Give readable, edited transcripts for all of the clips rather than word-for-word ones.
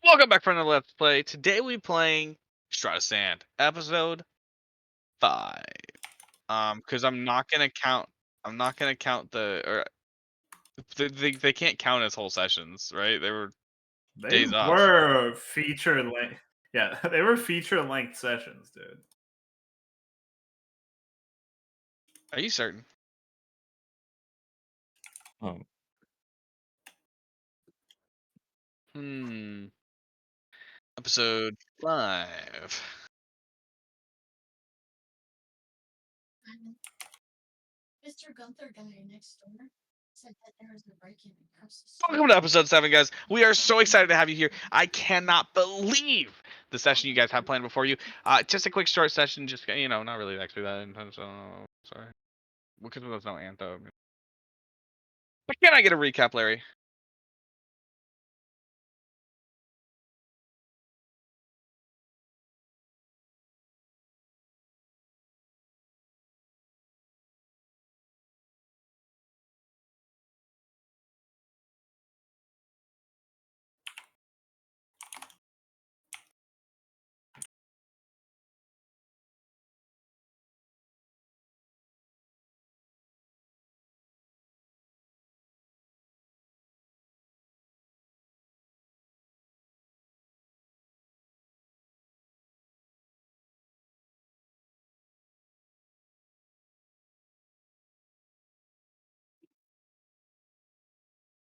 Welcome back for another Let's Play. Today we playing Shroud of Sand, episode 5. Because I'm not gonna count they can't count as whole sessions, right? They were They days off. were feature length. Yeah, they were feature length sessions, dude. Are you certain? Oh. Hmm. Episode 5. Mr. Gunther guy next door said that there was a break-in across the street. Welcome to episode 7, guys. We are so excited to have you here. I cannot believe the session you guys have planned before you. Just a quick short session, just not really actually that intense. Sorry, because there's no anthem. But can I get a recap, Larry?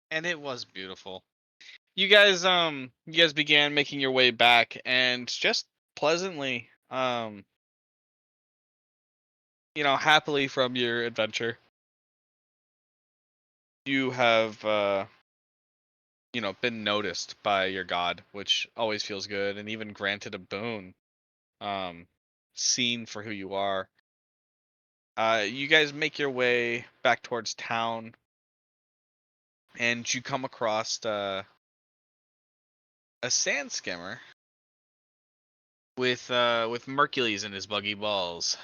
And it was beautiful. You guys began making your way back, and just pleasantly, happily from your adventure, you have, been noticed by your god, which always feels good, and even granted a boon, um, seen for who you are. You guys make your way back towards town, and you come across a sand skimmer with Mercules in his buggy balls.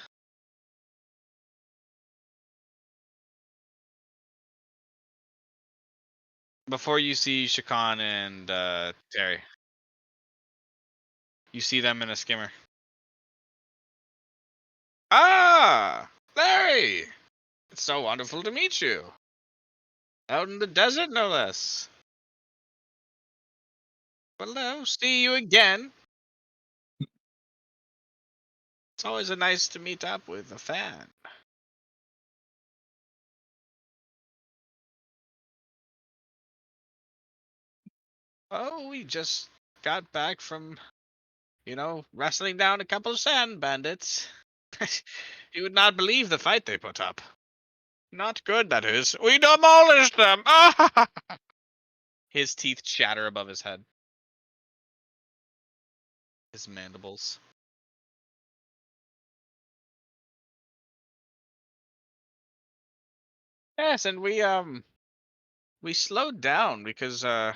Before you see Shakan and Terry, you see them in a skimmer. Ah, Larry! It's so wonderful to meet you. Out in the desert, no less. Hello, see you again. It's always a nice to meet up with a fan. Oh, we just got back from, wrestling down a couple of sand bandits. You would not believe the fight they put up. Not good, that is. We demolished them! Ah! His teeth chatter above his head. His mandibles. Yes, and we slowed down because do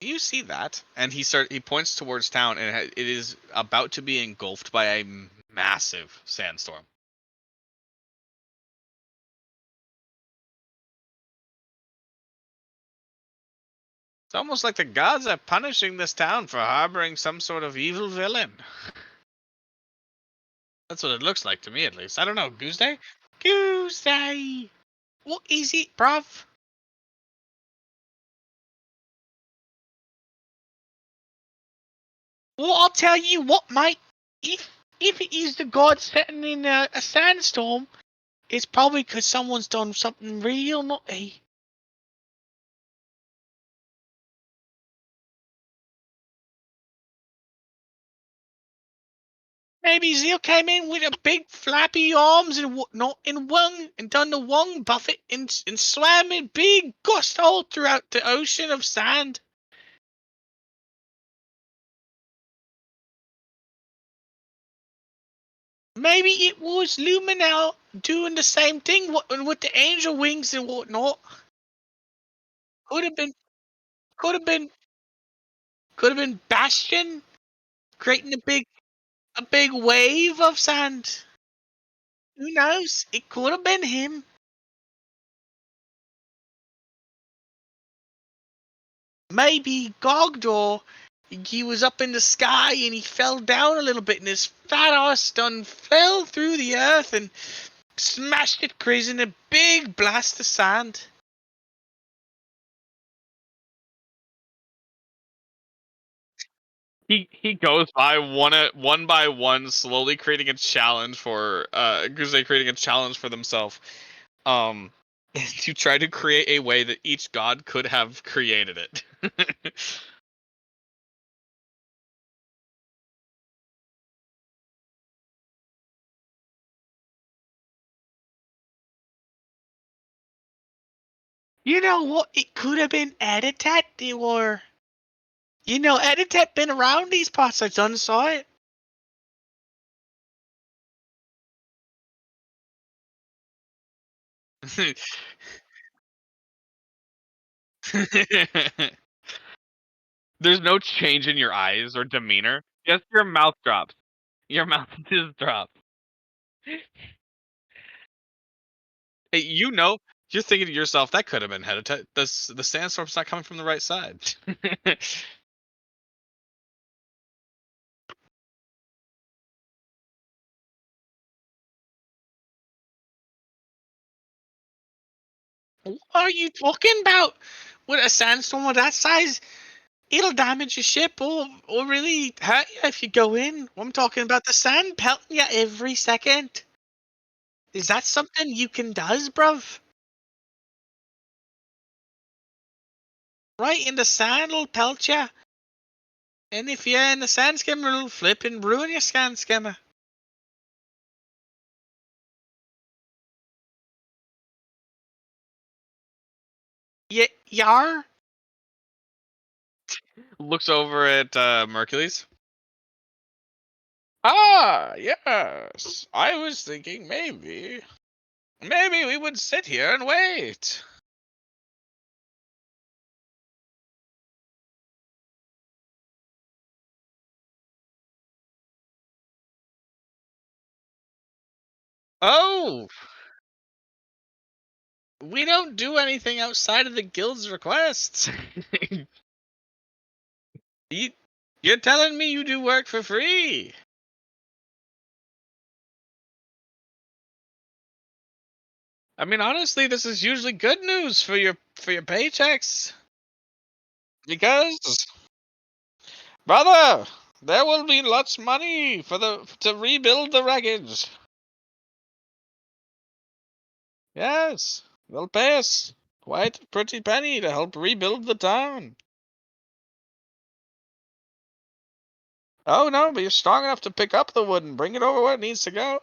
you see that? And he points towards town, and it is about to be engulfed by a massive sandstorm. It's almost like the gods are punishing this town for harboring some sort of evil villain. That's what it looks like to me, at least. I don't know. Goose Day. What is it, bruv? Well, I'll tell you what, mate. If it is the gods setting in a sandstorm, it's probably because someone's done something real naughty. Maybe Zeal came in with a big flappy arms and whatnot and done the Wong Buffett and swam in big gusto throughout the ocean of sand. Maybe it was Luminal doing the same thing with the angel wings and whatnot. Could have been, could have been, could have been Bastion creating a big wave of sand. Who knows? It could have been him. Maybe Gogdor he was up in the sky and he fell down a little bit and his fat ass done fell through the earth and smashed it crazy in a big blast of sand. He goes by one by one, slowly creating a challenge for Guzay creating a challenge for themselves. To try to create a way that each god could have created it. You know what? It could have been Editat or Editat been around these parts. I done saw it. There's no change in your eyes or demeanor. Just your mouth drops. Your mouth just drops. Hey, you're thinking to yourself, that could have been Editat. The sandstorm's not coming from the right side. What are you talking about? With a sandstorm of that size, it'll damage your ship or really hurt you if you go in. I'm talking about the sand pelting you every second. Is that something you can does, bruv? Right in the sand will pelt you. And if you're in the sand skimmer, it'll flip and ruin your sand skimmer. Yar? Looks over at Mercules. Ah, yes. I was thinking maybe we would sit here and wait. Oh, we don't do anything outside of the guild's requests. You're telling me you do work for free? I mean, honestly, this is usually good news for your paychecks. Because, brother, there will be lots of money to rebuild the wreckage. Yes, they'll pay us quite a pretty penny to help rebuild the town. Oh no, but you're strong enough to pick up the wood and bring it over where it needs to go.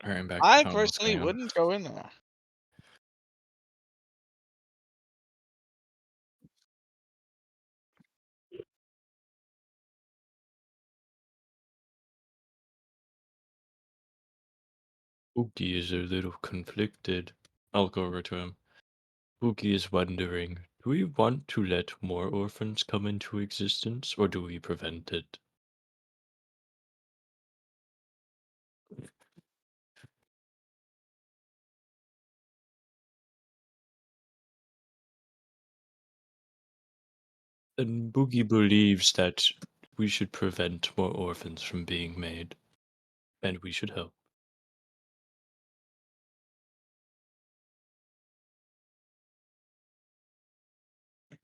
Alright, I'm back to I telling what's personally going on. wouldn't go in there. Pookie is a little conflicted. I'll go over to him. Pookie is wondering, do we want to let more orphans come into existence, or do we prevent it? And Boogie believes that we should prevent more orphans from being made, and we should help.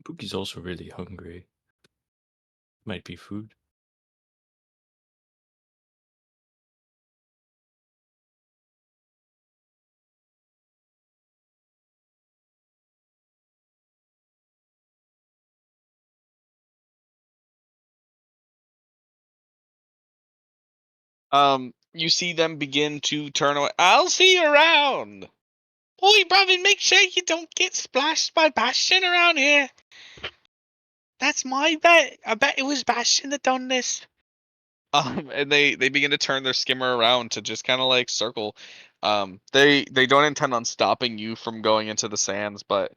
Boogie's also really hungry. Might be food. You see them begin to turn away. I'll see you around. Oi, brother, make sure you don't get splashed by Bastion around here. That's my bet. I bet it was Bastion that done this. And they begin to turn their skimmer around to just kind of like circle. They don't intend on stopping you from going into the sands, but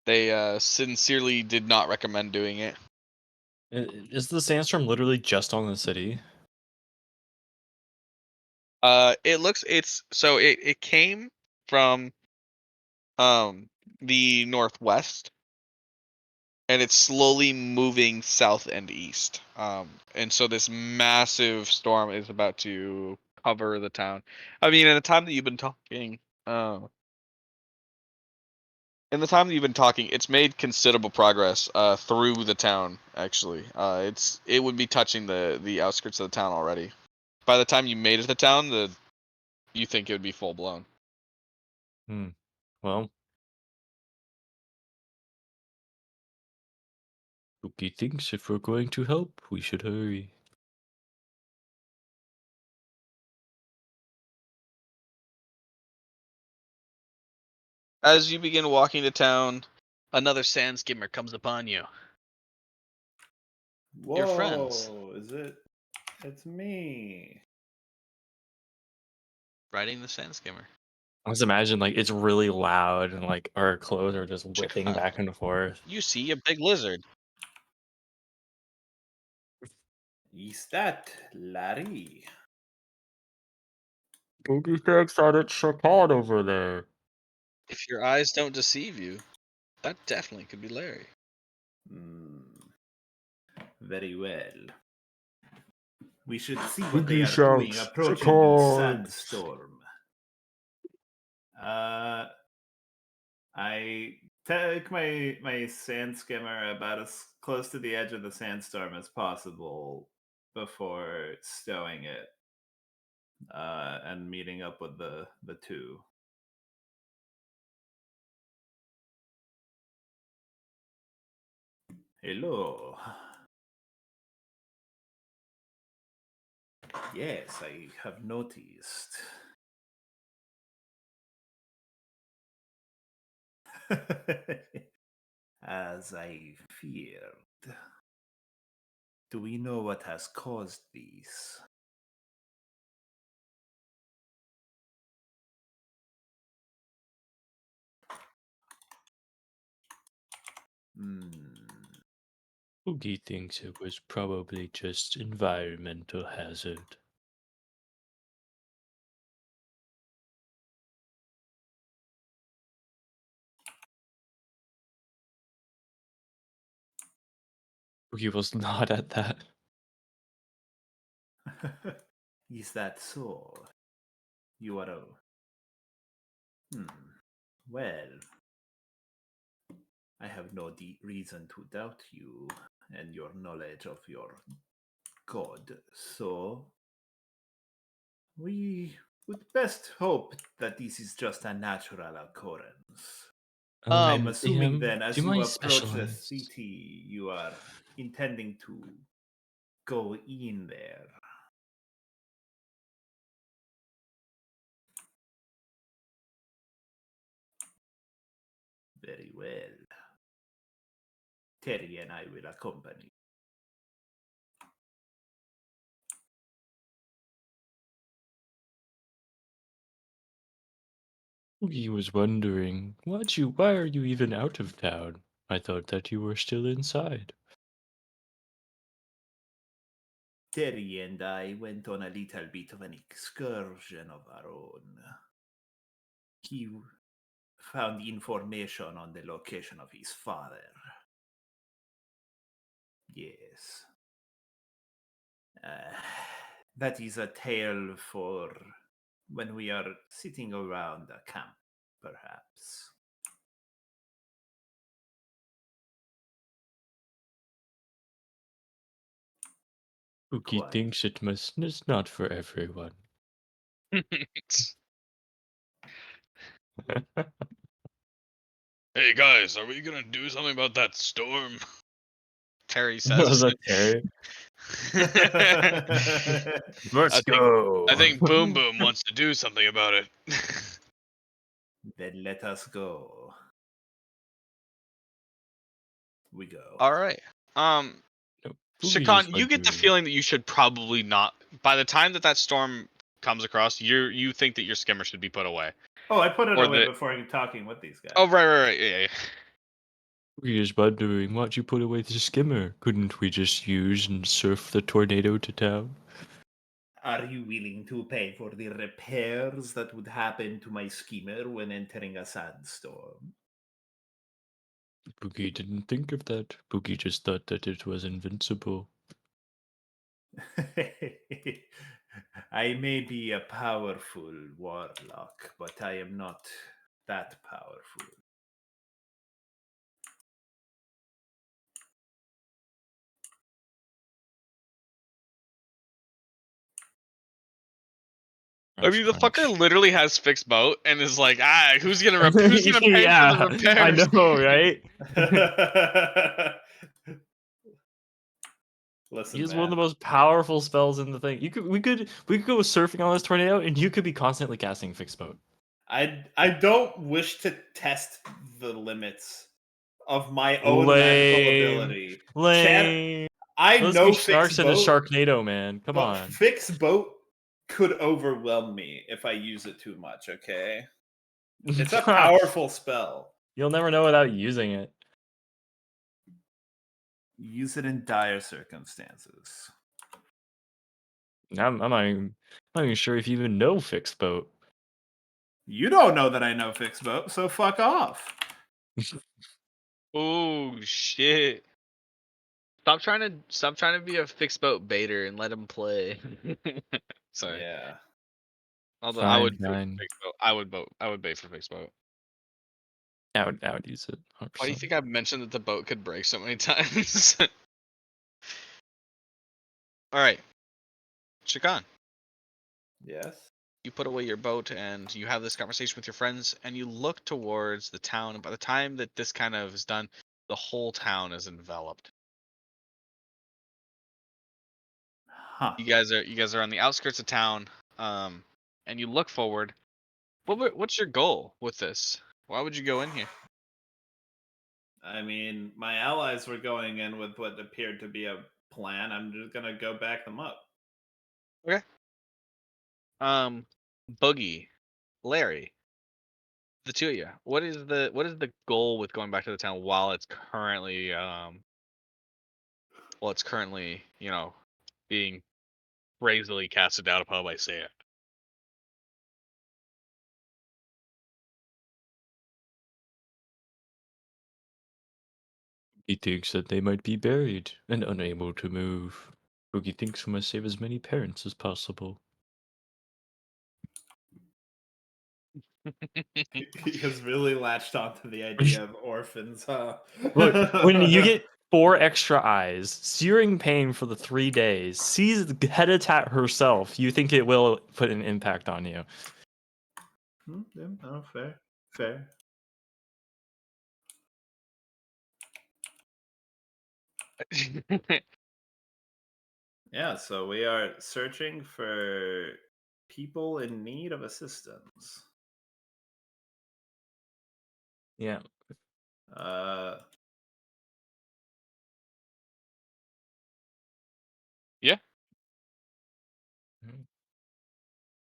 they sincerely did not recommend doing it. Is the sandstorm literally just on the city? It looks it came from the northwest, and it's slowly moving south and east. And so this massive storm is about to cover the town. I mean, in the time that you've been talking, it's made considerable progress through the town. Actually, it would be touching the outskirts of the town already. By the time you made it to the town, you think it would be full blown. Well, Spooky thinks if we're going to help, we should hurry. As you begin walking to town, another sand skimmer comes upon you. Whoa, Your friends. is it? It's me. Riding the sand skimmer. I just imagine like it's really loud and like our clothes are just whipping back and forth. You see a big lizard. Is that Larry? Spooky thinks that it's Chapad over there. If your eyes don't deceive you, that definitely could be Larry. Hmm. Very well. We should see what Spooky they are doing shouts, approaching the "Chapad!" Sandstorm. I take my sand skimmer about as close to the edge of the sandstorm as possible before stowing it and meeting up with the two. Hello. Yes, I have noticed. As I feared. Do we know what has caused these? Hmm. Spooky thinks it was probably just environmental hazard. Spooky was not at that. Is that so? You are a. Well, I have no reason to doubt you and your knowledge of your god, so we would best hope that this is just a natural occurrence. I'm assuming then, Do as you you mind approach the specialized? city, you are intending to go in there. Very well. Terry and I will accompany. Spooky was wondering, why are you even out of town? I thought that you were still inside. Terry and I went on a little bit of an excursion of our own. He found information on the location of his father. Yes. That is a tale for when we are sitting around a camp, perhaps. Spooky Quite. thinks it's not for everyone. Hey guys, are we gonna do something about that storm? Terry Was says. that Terry? Let's go. I think Boom Boom wants to do something about it. Then let us go. We go. All right. Spooky is Shakan, you get the wondering. feeling that you should probably not. By the time that storm comes across, you think that your skimmer should be put away. Oh, I put it Or away the- before you talking with these guys. Oh right, yeah. Spooky is wondering, why'd you put away the skimmer? Couldn't we just use and surf the tornado to town? Are you willing to pay for the repairs that would happen to my skimmer when entering a sandstorm? Boogie didn't think of that. Boogie just thought that it was invincible. I may be a powerful warlock, but I am not that powerful. I Crunch, mean, the fucker crunch. literally has fixed boat and is like, who's gonna who's gonna pay for the Yeah, I repairs? know, right? Listen, He's one of the man. most powerful spells in the thing. We could go surfing on this tornado, and you could be constantly casting fixed boat. I don't wish to test the limits of my own magical Lame, ability. Chad, lame. I Let's be know sharks fixed in a boat, Sharknado, man. Come but on. fixed boat could overwhelm me if I use it too much, okay? It's a powerful spell. You'll never know without using it. Use it in dire circumstances. I'm not even sure if you even know fixed boat. You don't know that I know fixed boat, so fuck off. Oh shit! Stop trying to be a fixed boat baiter and let him play. Sorry. Yeah. Although I Fine, would bait for fine. fixed boat. I would bait for fixed boat. I would use it. Why do you 100%. think I've mentioned that the boat could break so many times? All right, Shakan, Yes. you put away your boat and you have this conversation with your friends, and you look towards the town. And by the time that this kind of is done, the whole town is enveloped. Huh. You guys are on the outskirts of town, and you look forward. What's your goal with this? Why would you go in here? I mean, my allies were going in with what appeared to be a plan. I'm just gonna go back them up. Okay. Boogie, Larry, the two of you. What is the goal with going back to the town while it's currently being crazily casted out upon by Sand? He thinks that they might be buried and unable to move. Boogie thinks we must save as many parents as possible. He has really latched onto the idea of orphans, huh? Look, when you get 4 extra eyes, searing pain for the 3 days, sees Hedatat herself, you think it will put an impact on you. Yeah, no, fair. Fair. Yeah, so we are searching for people in need of assistance. Yeah. Uh, Yeah.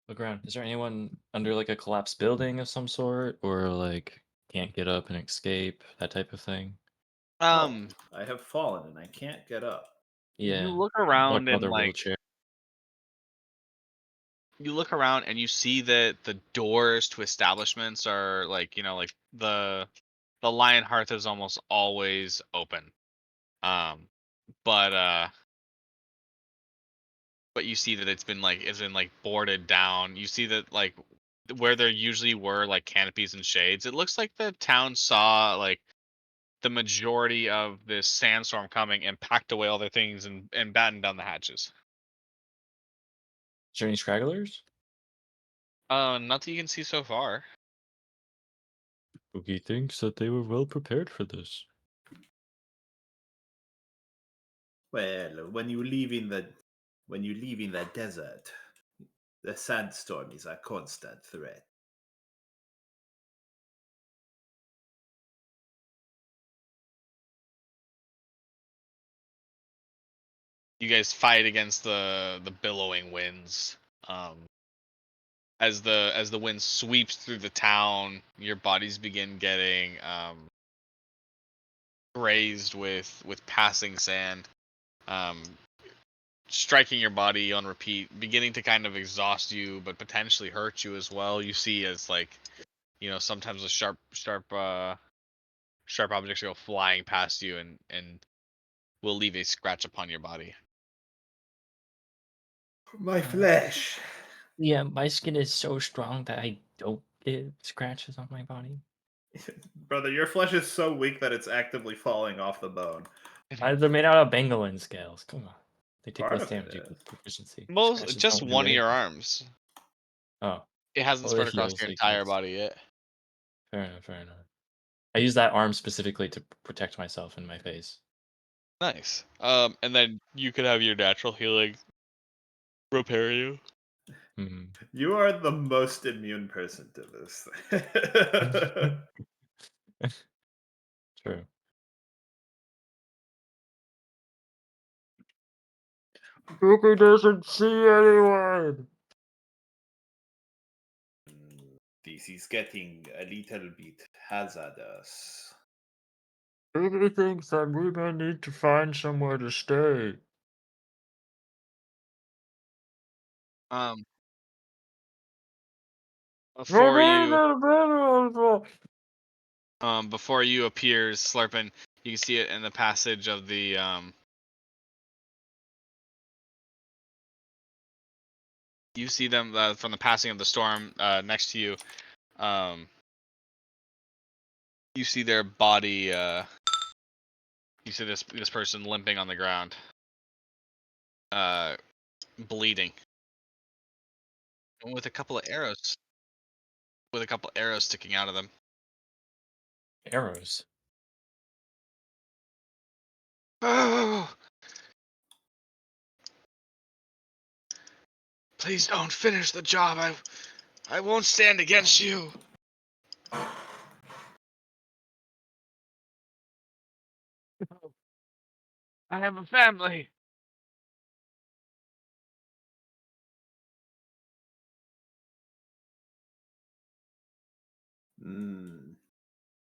Look around. Is there anyone under like a collapsed building of some sort, or like can't get up and escape, that type of thing? Um, I have fallen and I can't get up. you Yeah. look Like around and another wheelchair. you see that the doors to establishments are like the Lion Hearth is almost always open. Um, but you see that it's been like boarded down. You see that like where there usually were like canopies and shades. It looks like the town saw like the majority of this sandstorm coming and packed away all their things and battened down the hatches. Is there any stragglers? Not that you can see so far. Boogie thinks that they were well prepared for this. Well, when you live in the desert, the sandstorm is a constant threat. You guys fight against the billowing winds. As the wind sweeps through the town, your bodies begin getting grazed with passing sand. Um, striking your body on repeat, beginning to kind of exhaust you, but potentially hurt you as well. You see as like, sometimes the sharp objects go flying past you and will leave a scratch upon your body. My flesh. Yeah, my skin is so strong that I don't get scratches on my body. Brother, your flesh is so weak that it's actively falling off the bone. They're made out of pangolin scales. Come on. They take Part less of it damage is. with proficiency. Most Scratches just don't do one of your anything. arms. Oh, It hasn't well, spread it across heals, your I entire guess. body yet. Fair enough, fair enough. I use that arm specifically to protect myself and my face. Nice. And then you could have your natural healing repair you. Mhm. You are the most immune person to this. True. Cookie doesn't see anyone. This is getting a little bit hazardous. Cookie thinks that we may need to find somewhere to stay. Um, before you appears Slurpin, you can see it in the passage of the you see them from the passing of the storm next to you. You see their body. You see this person limping on the ground, bleeding, and with a couple of arrows, sticking out of them. Arrows. Oh, please don't finish the job. I won't stand against you. I have a family.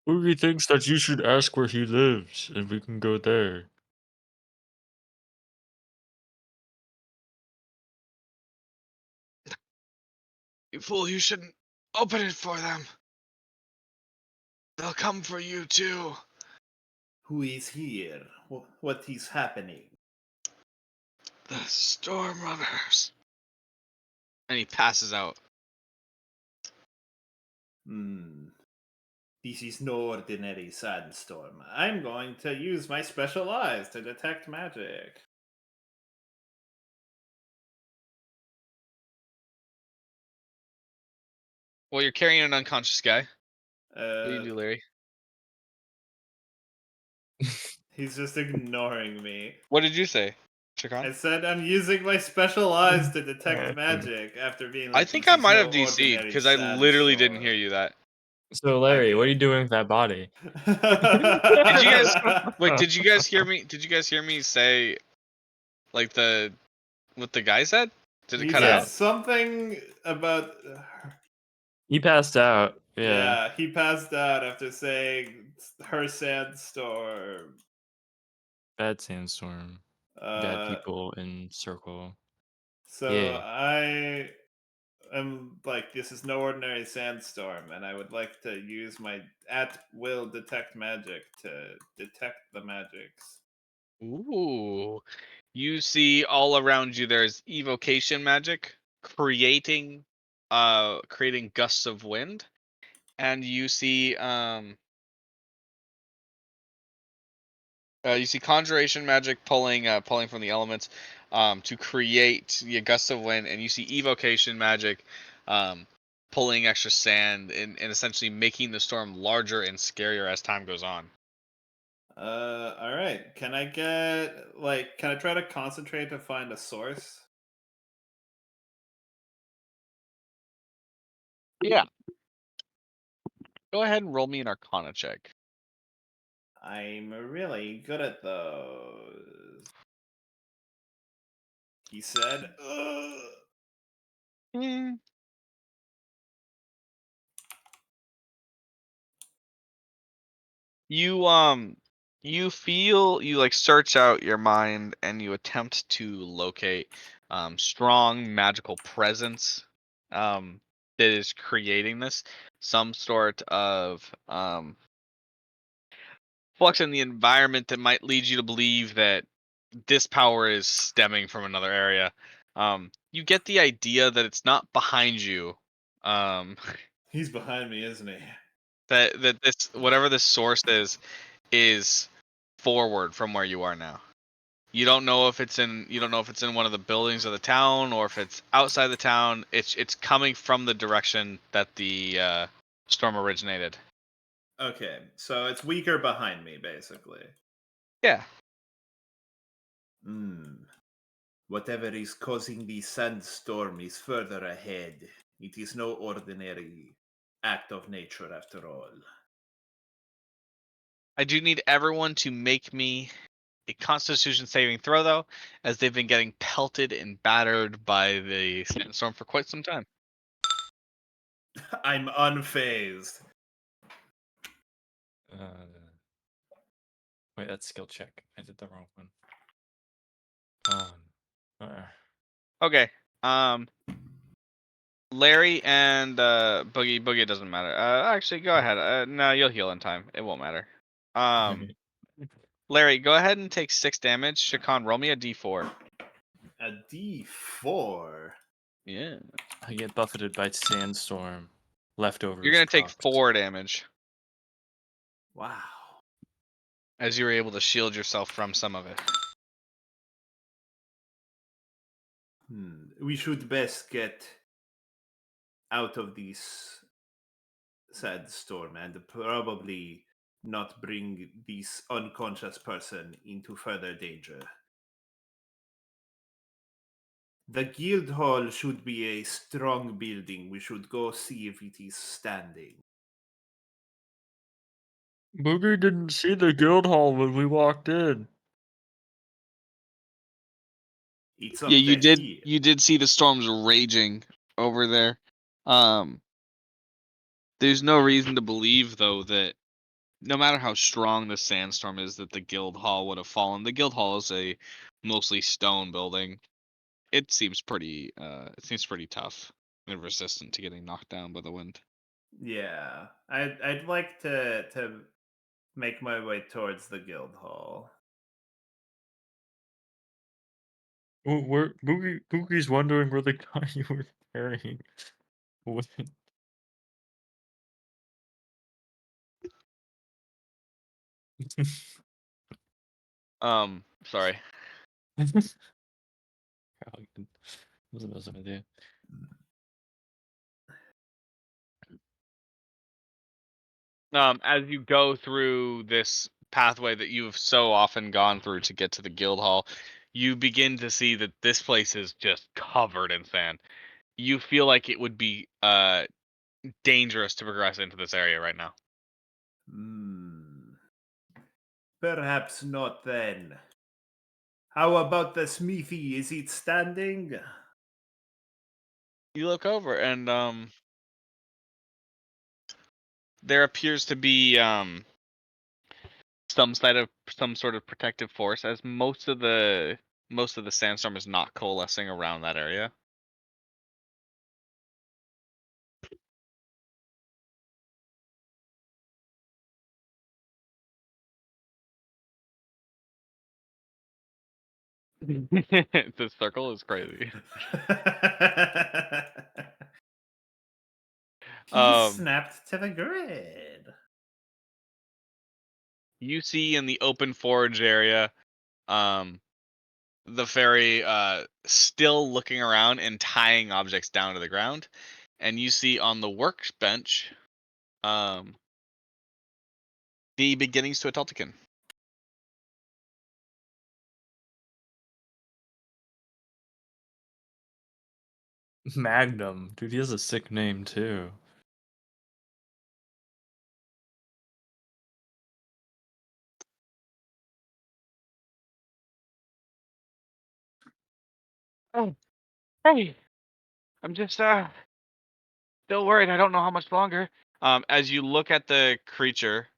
Cookie thinks that you should ask where he lives, and we can go there. You fool, you shouldn't open it for them. They'll come for you too. Who is here? What is happening? The Storm Runners. And he passes out. This is no ordinary sandstorm. I'm going to use my special eyes to detect magic. Well, you're carrying an unconscious guy. What do you do, Larry? He's just ignoring me. What did you say, I Chakon? said I'm using my special eyes to detect magic after being like, I think this I is might no have DC'd ordinary because I literally didn't hear sandstorm. you that. So Larry, what are you doing with that body? Did you guys wait? Did you guys hear me? Did you guys hear me say like what the guy said? Did it He cut said out? something about. He passed out. Yeah. Yeah, he passed out after saying her sandstorm. Bad sandstorm. Bad people in circle. So Yeah. I am like, this is no ordinary sandstorm, and I would like to use my at will detect magic to detect the magics. Ooh. You see all around you there's evocation magic creating gusts of wind, and you see conjuration magic pulling from the elements to create the gusts of wind, and you see evocation magic um, pulling extra sand and essentially making the storm larger and scarier as time goes on. All right. Can I try to concentrate to find a source? Yeah. Go ahead and roll me an Arcana check. I'm really good at those. He said, ugh. Hmm. You You feel you like search out your mind and you attempt to locate strong magical presence that is creating this, some sort of flux in the environment that might lead you to believe that this power is stemming from another area. You get the idea that it's not behind you. He's behind me, isn't he? That this whatever this source is forward from where you are now. You don't know if it's in one of the buildings of the town or if it's outside the town. It's coming from the direction that the storm originated. Okay, so it's weaker behind me, basically. Yeah. Hmm. Whatever is causing the sandstorm is further ahead. It is no ordinary act of nature, after all. I do need everyone to make me a Constitution saving throw, though, as they've been getting pelted and battered by the sandstorm for quite some time. I'm unfazed. Wait, that's skill check. I did the wrong one. Okay. Larry and Boogie doesn't matter. Actually, go ahead. No, you'll heal in time. It won't matter. Larry, go ahead and take 6 damage. Shakan, roll me a d4. A D4. Yeah. I get buffeted by Sandstorm. Leftovers. You're gonna take cooked. 4 damage Wow. as you were able to shield yourself from some of it. We should best get out of this sad storm and probably not bring this unconscious person into further danger. The guild hall should be a strong building. We should go see if it is standing. Boogie didn't see the guild hall when we walked in. It's Yeah, up the hill. you did see the storms raging over there. There's no reason to believe though that no matter how strong the sandstorm is that the guild hall would have fallen. The guild hall is a mostly stone building. It seems pretty tough and resistant to getting knocked down by the wind. Yeah, I'd like to make my way towards the guild hall. Where Boogie's wondering where the guy you were carrying went. Sorry. Wasn't an idea. As you go through this pathway that you've so often gone through to get to the guild hall, you begin to see that this place is just covered in sand. You feel like it would be dangerous to progress into this area right now. Perhaps not then. How about the smithy? Is it standing? You look over and there appears to be some sort of protective force, as most of the sandstorm is not coalescing around that area. The circle is crazy. He snapped to the grid. You see in the open forage area, the fairy still looking around and tying objects down to the ground, and you see on the workbench, the beginnings to a Tultican. Magnum. Dude, he has a sick name too. Oh, hey, I'm just still worried. I don't know how much longer. As you look at the creature,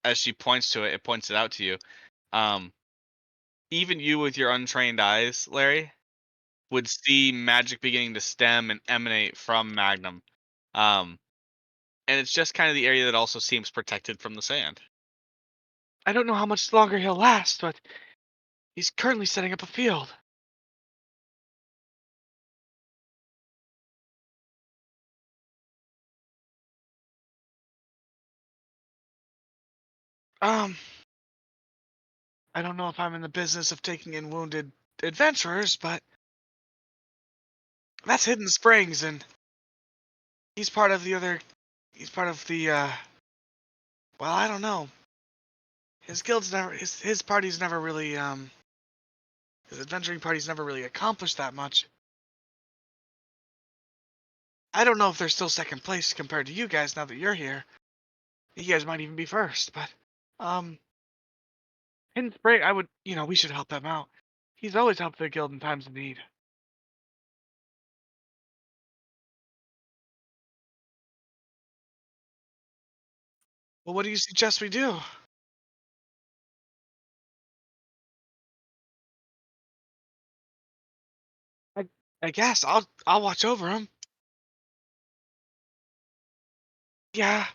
as she points to it, it points it out to you. Even you with your untrained eyes, Larry, would see magic beginning to stem and emanate from Magnum. And it's just kind of the area that also seems protected from the sand. I don't know how much longer he'll last, but he's currently setting up a field. I don't know if I'm in the business of taking in wounded adventurers, but that's Hidden Springs, and he's part of the other. He's part of the. Well, I don't know. His guild's never. His party's never really. His adventuring party's never really accomplished that much. I don't know if they're still second place compared to you guys now that you're here. You guys might even be first, but Hidden Spring, I would. We should help them out. He's always helped the guild in times of need. Well, what do you suggest we do? I, I guess I'll watch over him. Yeah.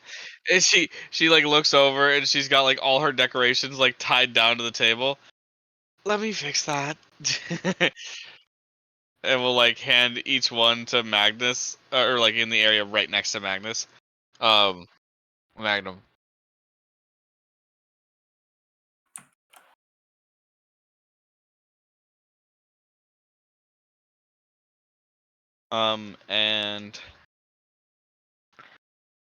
And she like looks over and she's got like all her decorations like tied down to the table. Let me fix that. And we'll like hand each one to Magnus or like in the area right next to Magnus. Magnum. And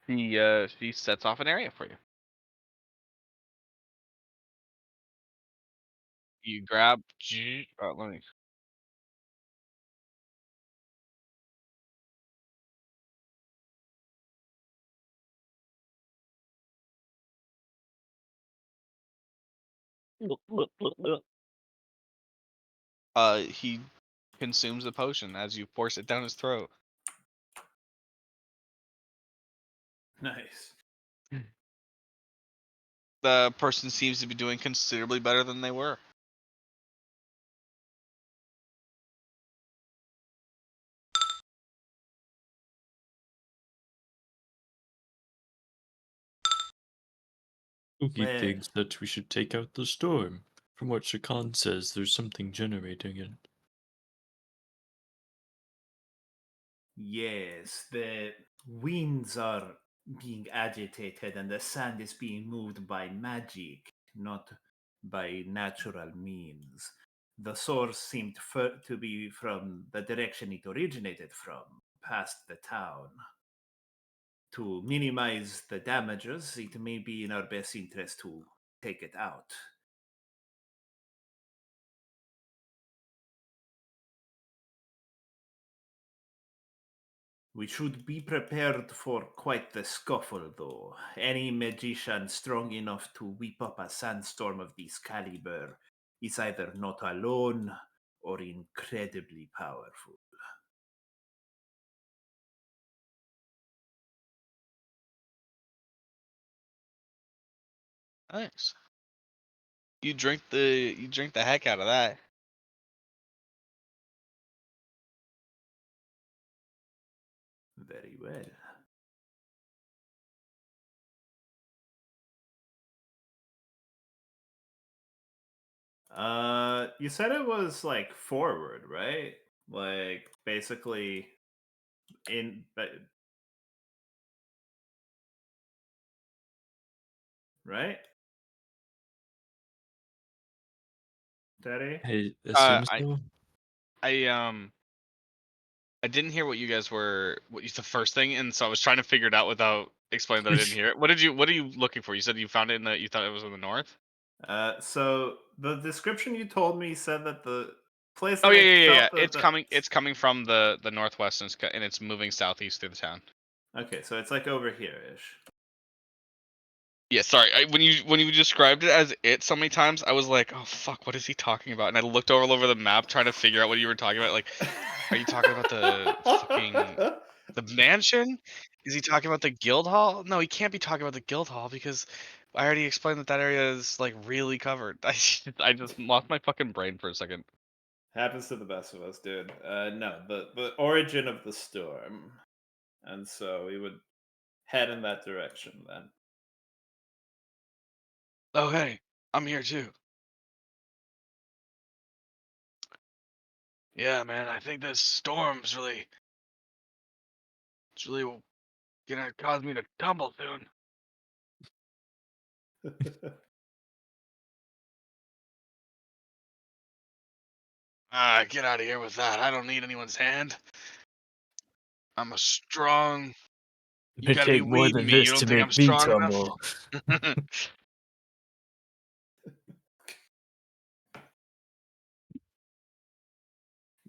she sets off an area for you. You grab let me he consumes the potion as you force it down his throat. Nice. The person seems to be doing considerably better than they were. Pookie Well, thinks that we should take out the storm. From what Shakan says, there's something generating it. yes, the winds are being agitated and the sand is being moved by magic, not by natural means. The source seemed to be from the direction it originated from, past the town. To minimize the damages, it may be in our best interest to take it out. We should be prepared for quite the scuffle, though. Any magician strong enough to whip up a sandstorm of this caliber is either not alone or incredibly powerful. Nice. You drink the heck out of that. Very well. You said it was like forward, right? Like basically right? Daddy? I Uh, assume I so. I I didn't hear what you guys were what you the first thing, and so I was trying to figure it out without explaining that I didn't hear it. What are you looking for? You said you found it you thought it was in the north? So the description you told me said that the place Oh that yeah, I yeah, yeah, yeah. felt It's coming from the northwest and it's moving southeast through the town. Okay, so it's like over here ish. Yeah, sorry. When you described it as it so many times, I was like, "Oh fuck, what is he talking about?" And I looked all over the map trying to figure out what you were talking about. Like, are you talking about the fucking the mansion? Is he talking about the guild hall? No, he can't be talking about the guild hall because I already explained that that area is like really covered. I just lost my fucking brain for a second. Happens to the best of us, dude. No, the origin of the storm, and so we would head in that direction then. Oh hey, I'm here too. Yeah, man, I think this storm's it's really gonna cause me to tumble soon. Ah, get out of here with that. I don't need anyone's hand. I'm a strong. You It gotta be take more weeding than me. You this don't to think I'm make me strong enough? tumble.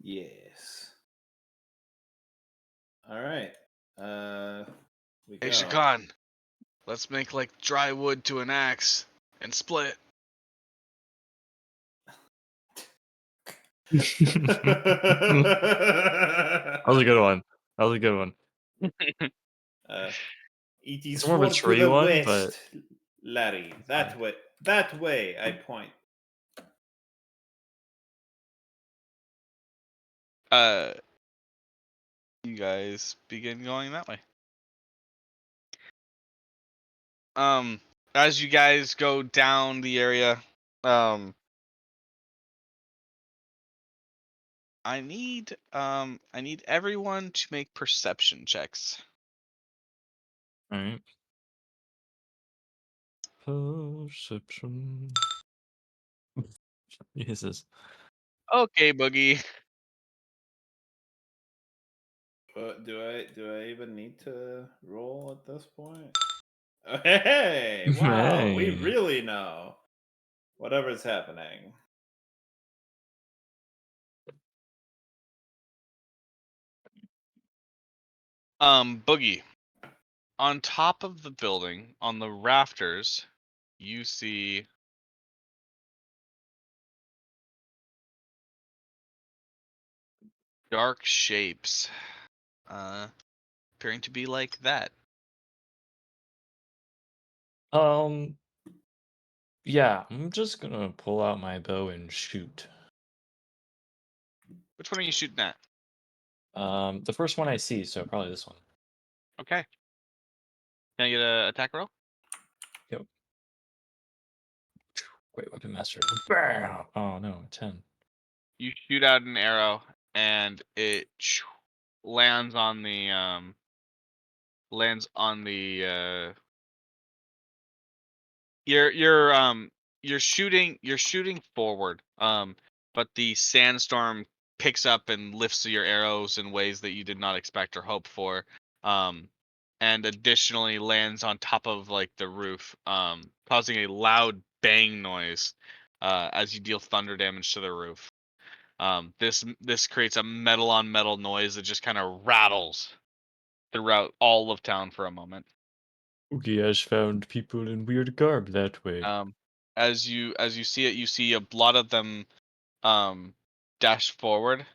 Yes. All right. We Hey, go. Shakan, let's make like dry wood to an axe and split. That was a good one. That was a good one. It is It's more of a for to tree the one, but west, Larry. it's fine. That way. That way. I point. Uh, you guys begin going that way. As you guys go down the area, I need everyone to make perception checks. Alright. Perception. Jesus. Okay, Boogie. Do I even need to roll at this point? Oh, hey! Wow, we Hey. really know whatever's happening. Boogie. On top of the building, on the rafters, you see dark shapes. Appearing to be like that. Yeah, I'm just gonna pull out my bow and shoot. Which one are you shooting at? The first one I see, so probably this one. Okay. Can I get a attack roll? Yep. Great weapon master. Bam! Oh no, 10. You shoot out an arrow, and it lands on the you're shooting forward, but the sandstorm picks up and lifts your arrows in ways that you did not expect or hope for, um and additionally lands on top of like the roof, causing a loud bang noise as you deal thunder damage to the roof. This creates a metal on metal noise that just kind of rattles throughout all of town for a moment. Oogie has found people in weird garb that way. As you see it, you see a lot of them dash forward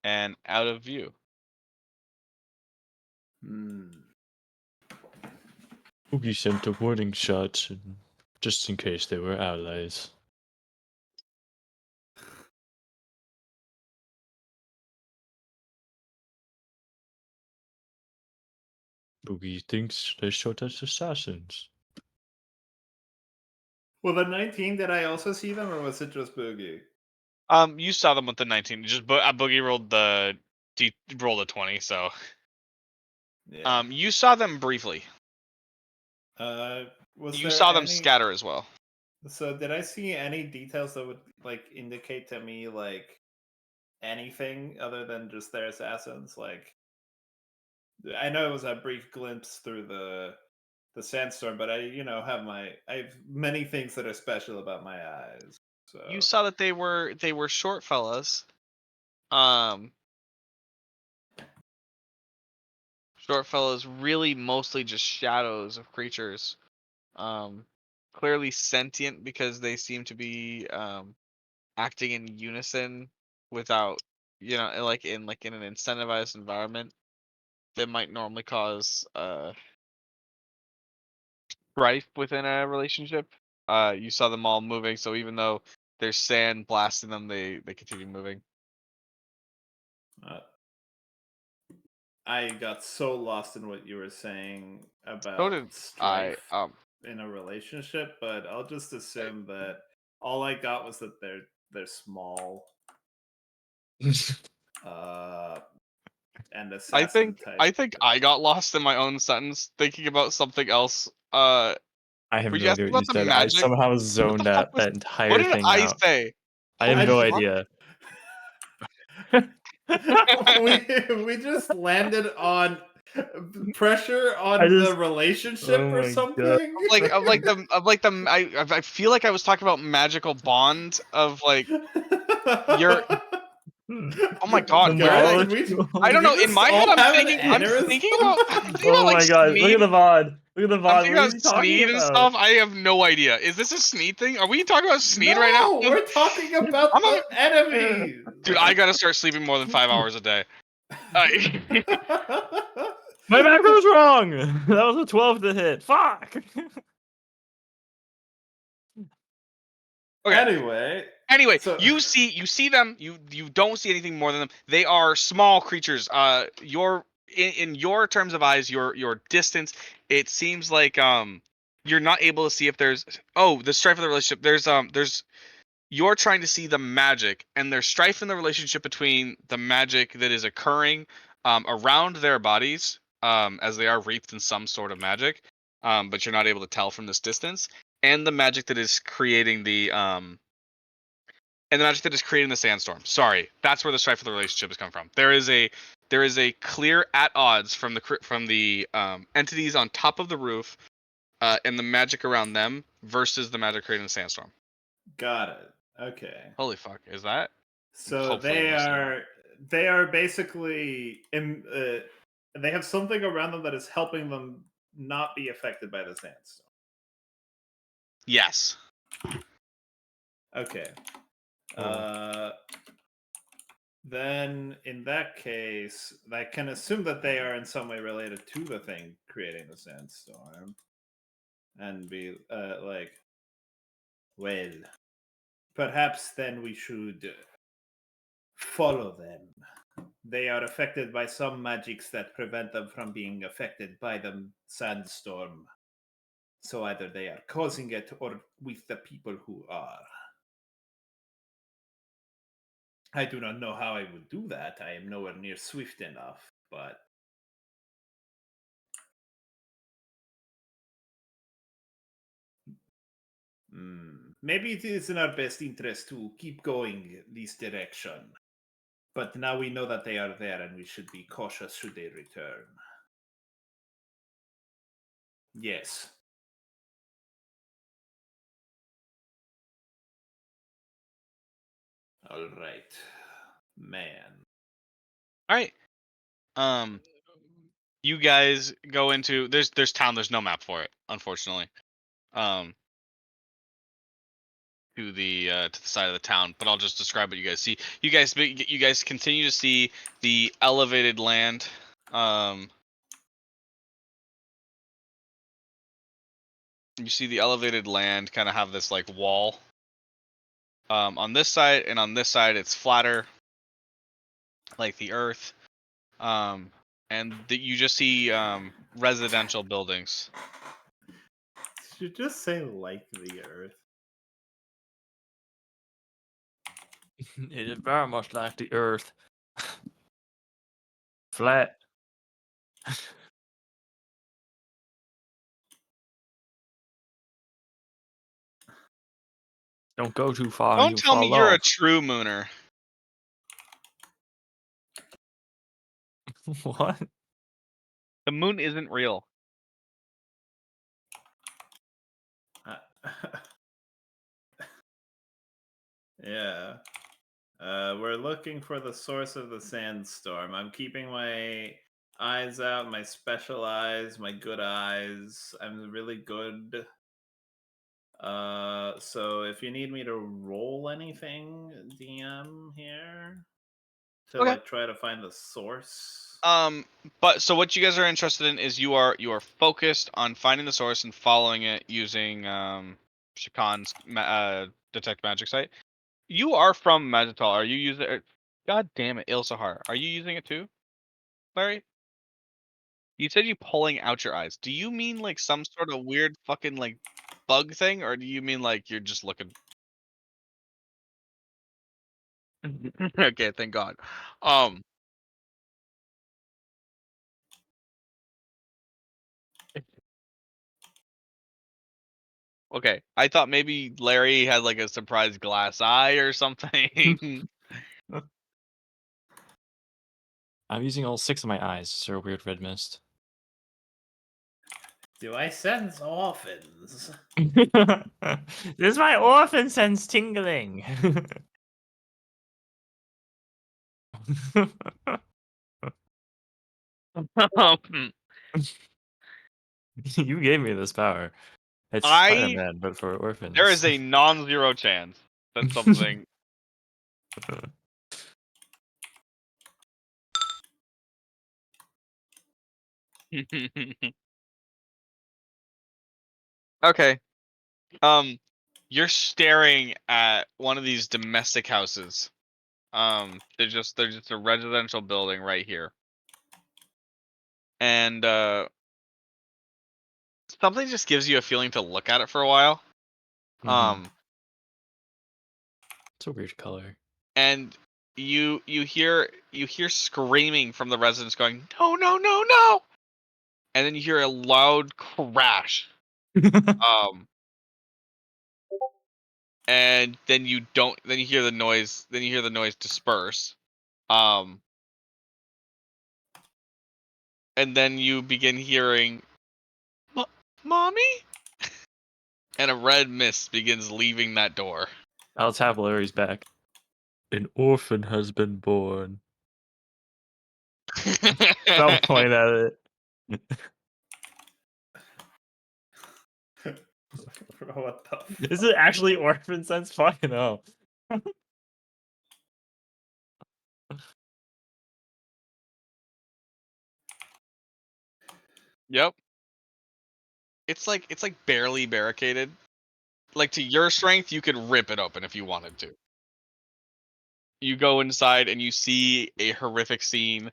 and out of view. Hmm. Oogie sent a warning shot, just in case they were allies. Oogie thinks they shot at assassins. Well, the 19, did I also see them, or was it just Boogie? You saw them with the 19. Just Boogie rolled rolled a 20, so Yeah. you saw them briefly. Was You there saw them any? scatter as well. So, did I see any details that would like indicate to me like anything other than just their assassins? Like, I know it was a brief glimpse through the sandstorm, but I have many things that are special about my eyes. You So, saw that they were short fellas. Um, Short fellas, really mostly just shadows of creatures. Um, Clearly sentient because they seem to be acting in unison without, like in an incentivized environment. that might normally cause strife within a relationship. You saw them all moving, so even though there's sand blasting them, they continue moving. Uh, I got so lost in what you were saying So about did I. strife in a relationship, but I'll just assume that all I got was that they're small and assassin type. I think I got lost in my own sentence thinking about something else. I have Were no you idea asking what you about the said. I magic? somehow What the zoned fuck that was? What entire did thing I out. say? I have Holy no fuck. idea. we just landed on pressure I on the just relationship oh or my god. something. I feel like I was talking about magical bond of like your. Oh my The god, where did I? Guys, I did don't we know. In just my head, all have an I'm thinking about Oh like my god, look at Sneed. the VOD. Look at the I'm VOD. thinking What about is he talking Sneed and about? stuff. I have no idea. Is this a Sneed thing? Are we talking about Sneed right now? No, we're talking about I'm the not, enemy. dude, I gotta start sleeping more than 5 hours a day. My macro's wrong! That was a 12 to hit. Fuck! Okay. Anyway, So you see them. You don't see anything more than them. They are small creatures. Your in your terms of eyes, your distance. It seems like you're not able to see if there's the strife of the relationship. There's you're trying to see the magic, and there's strife in the relationship between the magic that is occurring around their bodies as they are wreathed in some sort of magic, but you're not able to tell from this distance, and the magic that is creating the sandstorm. Sorry, that's where the strife of the relationship has come from. There is a clear at odds from the entities on top of the roof and the magic around them versus the magic creating the sandstorm. got it. Okay. Holy fuck, is that? So Hopefully they are basically they have something around them that is helping them not be affected by the sandstorm. Yes. Okay. Oh. Then in that case, I can assume that they are in some way related to the thing creating the sandstorm, and be like, well, perhaps then we should follow them. They are affected by some magics that prevent them from being affected by the sandstorm. So either they are causing it or with the people who are. I do not know how I would do that. I am nowhere near swift enough, but maybe it is in our best interest to keep going this direction. But now we know that they are there and we should be cautious should they return. Yes. All right. Man. All right. You guys go into there's town. There's no map for it, unfortunately. To the side of the town, but I'll just describe what you guys see. You guys continue to see the elevated land. You see the elevated land kind of have this like wall. On this side and on this side, it's flatter, like the earth. You just see residential buildings. Did you just say like the earth? It is very much like the Earth. Flat. Don't go too far, Don't you'll tell me fall you're a off. true mooner. What? The moon isn't real. Yeah. We're looking for the source of the sandstorm. I'm keeping my eyes out, my special eyes, my good eyes. I'm really good. So if you need me to roll anything, DM here. to Okay. like try to find the source. But so what you guys are interested in is you are focused on finding the source and following it using Shakan's detect magic site. You are from Magital. Are you using it? God damn it, Ilsahar. Are you using it too, Larry? You said you pulling out your eyes. Do you mean like some sort of weird fucking like bug thing, or do you mean like you're just looking? Okay, thank God. Um, okay. I thought maybe Larry had like a surprise glass eye or something. I'm using all 6 of my eyes. Is there a weird red mist? Do I sense orphans? This is my orphan sense tingling. Um, You gave me this power. It's I Spider-Man, but for orphans. there is a non-zero chance that something. Okay. You're staring at one of these domestic houses. They're just a residential building right here. And something just gives you a feeling to look at it for a while. Mhm. It's a weird color. And you hear screaming from the residents going, "No, no, no, no!" And then you hear a loud crash. And then you don't. Then you hear the noise. Then you hear the noise disperse. Um, and then you begin hearing, "Mommy," and a red mist begins leaving that door. I'll tap Larry's back. An orphan has been born. I'll point at it. What the? Is it actually orphan sense? Fucking hell. Yep. It's like barely barricaded. Like to your strength, you could rip it open if you wanted to. You go inside and you see a horrific scene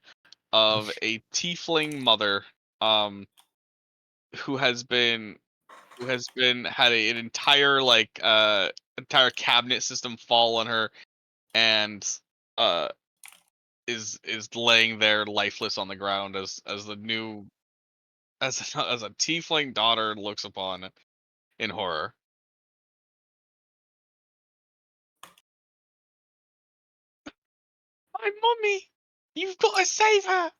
of a tiefling mother, who has been had an entire entire cabinet system fall on her, and uh is laying there lifeless on the ground as the new as a tiefling daughter looks upon in horror. My mummy! You've got to save her!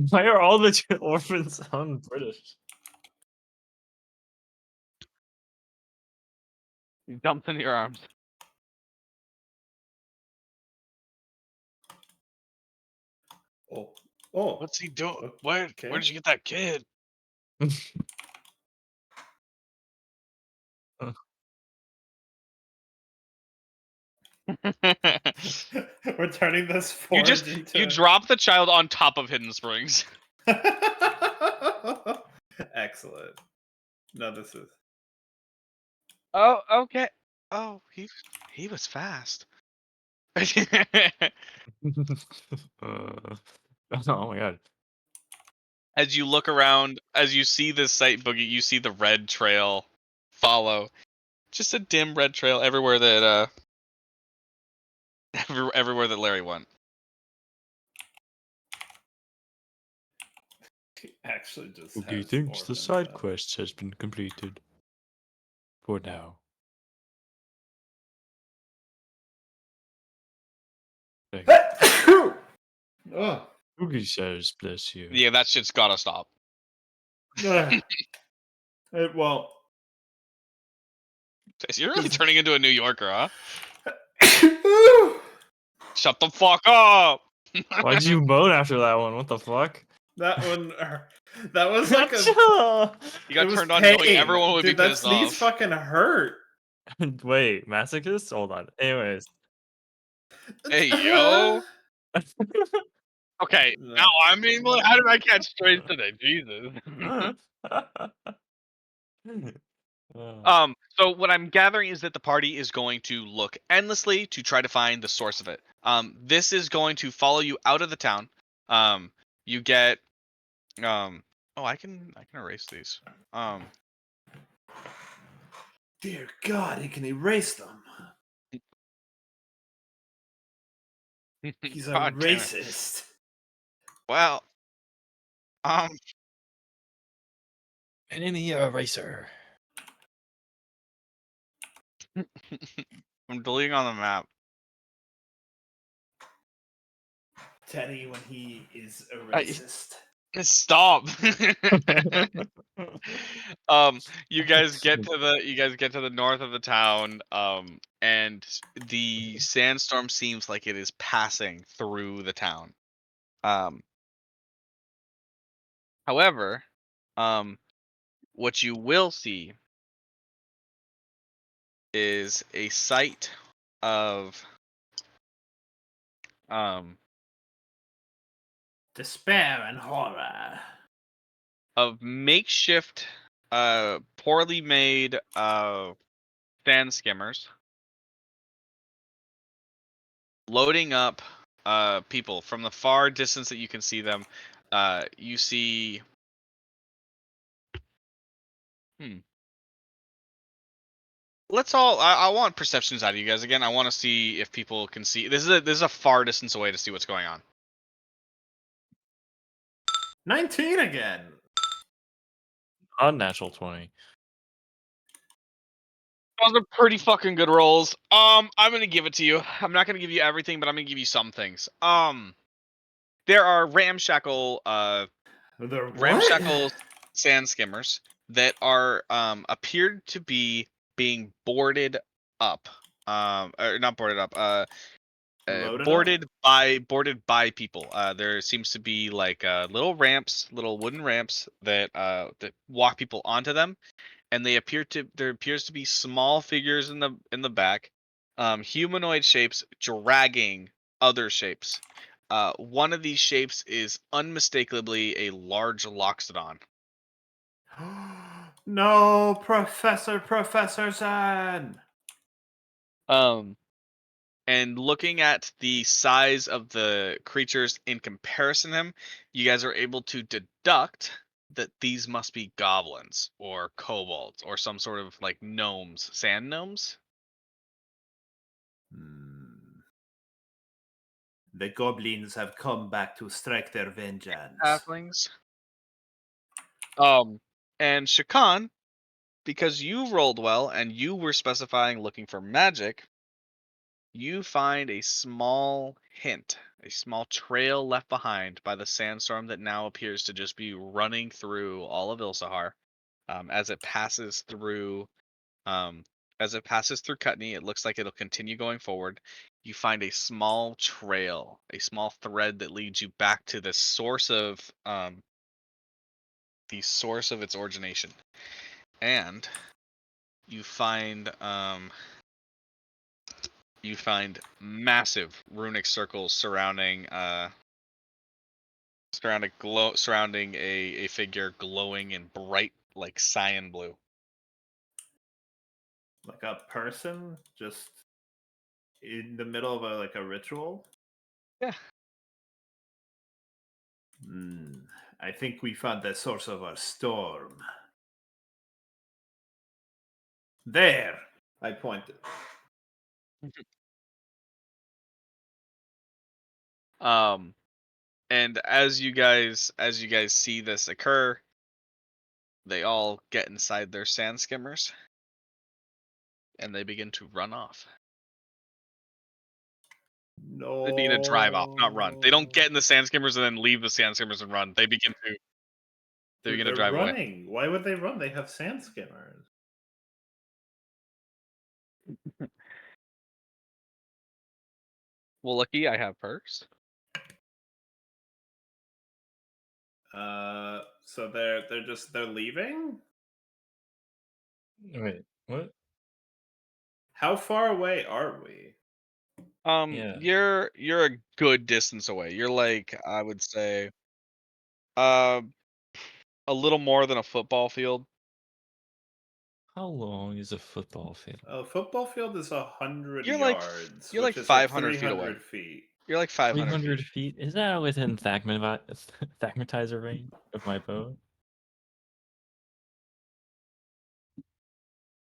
Why are all the orphans sound British? He jumps into your arms. Oh, oh. What's he doing? Okay. Where did you get that kid? We're turning this You forge into. you drop the child on top of Hidden Springs. Excellent. No, this is. Oh, okay. Oh, he was fast. Oh my god. As you look around, as you see this site, Boogie, you see the red trail follow. Just a dim red trail everywhere that everywhere that Larry went. He actually just. Who Has thinks the orphans side now. quest has been completed? For now. Oh. Oogie says, bless you. Yeah, that shit's gotta stop. Well. You're really turning into a New Yorker, huh? That Shut the fuck up! Why'd you moan after that one? What the fuck? one. That was like a. You It got was turned on pain. knowing everyone would Dude, be that pissed sneeze off. fucking hurt. Wait, masochist? Hold on. Anyways. Hey, yo. Okay, No. now I'm being. How did I catch trains today? Jesus. So what I'm gathering is that the party is going to look endlessly to try to find the source of it. This is going to follow you out of the town. You get oh, I can erase these. Dear God, he can erase them. He's a God damn it. racist. Well, Enemy eraser. I'm deleting on the map. Teddy, when he is a I- racist. Stop. You guys get to the north of the town, and the sandstorm seems like it is passing through the town. However, what you will see is a sight of Despair and horror. of makeshift, poorly made sand skimmers loading up people from the far distance that you can see them. You see. Let's all. I want perceptions out of you guys again. I want to see if people can see. This is a far distance away to see what's going on. 19 again. Unnatural 20. Those are pretty fucking good rolls. I'm gonna give it to you. I'm not gonna give you everything, but I'm gonna give you some things. There are They're what? ramshackle sand skimmers that are appeared to be being boarded up. Or not boarded up. Loaded Boarded by people. There seems to be like little ramps, little wooden ramps that walk people onto them, and there appears to be small figures in the back, humanoid shapes dragging other shapes. One of these shapes is unmistakably a large loxodon. No, Professor Zan. And looking at the size of the creatures in comparison to him, you guys are able to deduct that these must be goblins or kobolds or some sort of like gnomes, sand gnomes. The goblins have come back to strike their vengeance. Halflings. And Shakan, because you rolled well and you were specifying looking for magic, you find a small hint, a small trail left behind by the sandstorm that now appears to just be running through all of Ilsahar. As it passes through, Cutney, it looks like it'll continue going forward. You find a small trail, a small thread that leads you back to the source of its origination, and you find massive runic circles surrounding a figure glowing in bright like cyan blue. Like a person just in the middle of a ritual? Yeah. I think we found the source of our storm. There! I pointed. And as you guys see this occur, they all get inside their sand skimmers and they begin to run off. No. They begin to drive off, not run. They don't get in the sand skimmers and then leave the sand skimmers and run. They begin to They're drive away. running. Why would they run? They have sand skimmers. Well, lucky I have first. So they're leaving? Wait, what? How far away are we? Yeah. You're a good distance away. You're like, I would say, uh, a little more than a football field. How long is a football field? A football field is 100 You're like yards, you're like which is like 500 feet away. 300 feet. You're like 500 300 feet. feet? Is that within Thagmatizer range of my bow?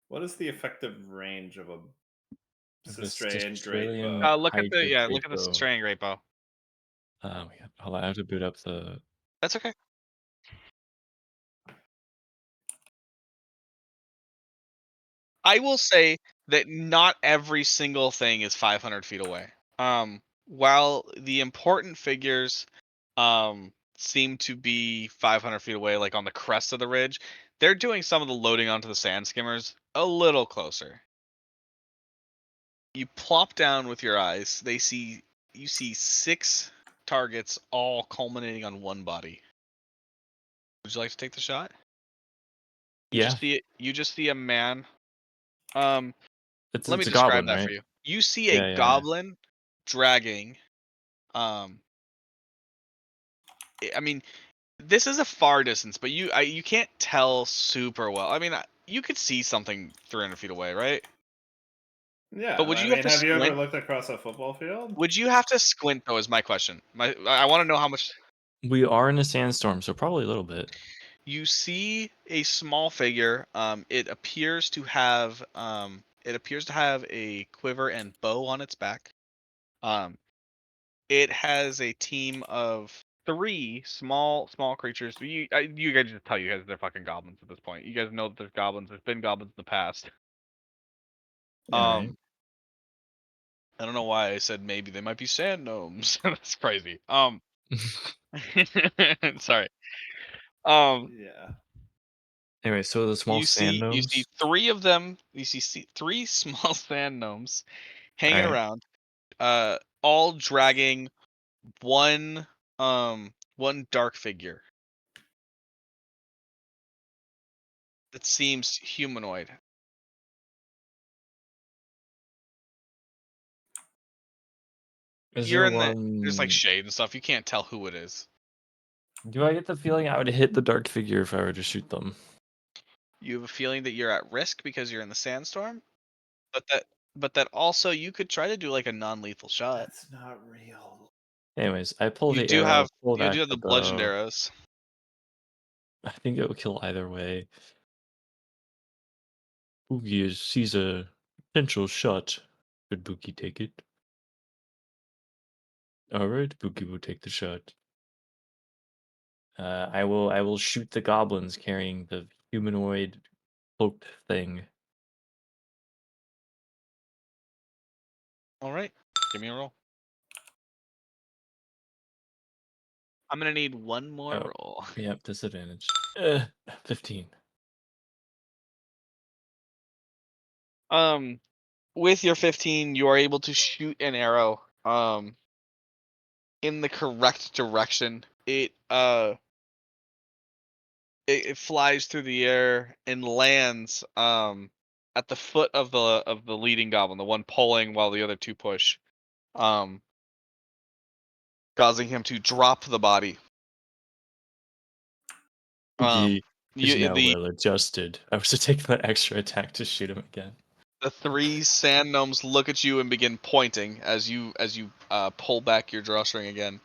What is the effective range of a This Sistrayan great Australian bow? Look at the great look at the bow. Australian great bow. Yeah. Hold on, I have to boot up the. That's okay. I will say that not every single thing is 500 feet away. While the important figures seem to be 500 feet away, like on the crest of the ridge, they're doing some of the loading onto the sand skimmers a little closer. You plop down with your eyes. You see 6 targets, all culminating on one body. Would you like to take the shot? Yeah, You just see a man. Um, let me it's a describe goblin, that for right? you. You see a Yeah. goblin dragging. Um, I mean, this is a far distance, but you can't tell super well. I mean, you could see something 300 feet away, right? Yeah, But would I you have mean, to have you ever squint? looked across a football field? Would you have to squint though? Is my question. I want to know how much. We are in a sandstorm, so probably a little bit. You see a small figure. It appears to have a quiver and bow on its back. Um, it has a team of 3 small creatures. You guys just tell you guys they're fucking goblins at this point. You guys know that there's goblins. There's been goblins in the past. All right. I don't know why I said maybe they might be sand gnomes. That's crazy. Sorry. Um, Yeah. Anyway, so the small sand you see gnomes. 3 of them. You see 3 small sand gnomes All hanging right. around, all dragging one one dark figure that seems humanoid. Is You're there in there's like one? shade and stuff. You can't tell who it is. Do I get the feeling I would hit the dark figure if I were to shoot them? You have a feeling that you're at risk because you're in the sandstorm, but that also you could try to do like a non-lethal shot. That's not real. Anyways, I pull You the do arrow, have pull you back do have the the bludgeoned bow. arrows. I think it will kill either way. Boogie sees a potential shot. Should Boogie take it? All right, Boogie will take the shot. I will shoot the goblins carrying the humanoid cloaked thing. All right, give me a roll. I'm gonna need one more Oh, roll. yep, disadvantage. 15. With your 15, you are able to shoot an arrow in the correct direction. It flies through the air and lands at the foot of the leading goblin, the one pulling while the other 2 push, um causing him to drop the body. Boogie is You now the well adjusted. I was to take that extra attack to shoot him again. the 3 sand gnomes look at you and begin pointing as you pull back your drawstring again.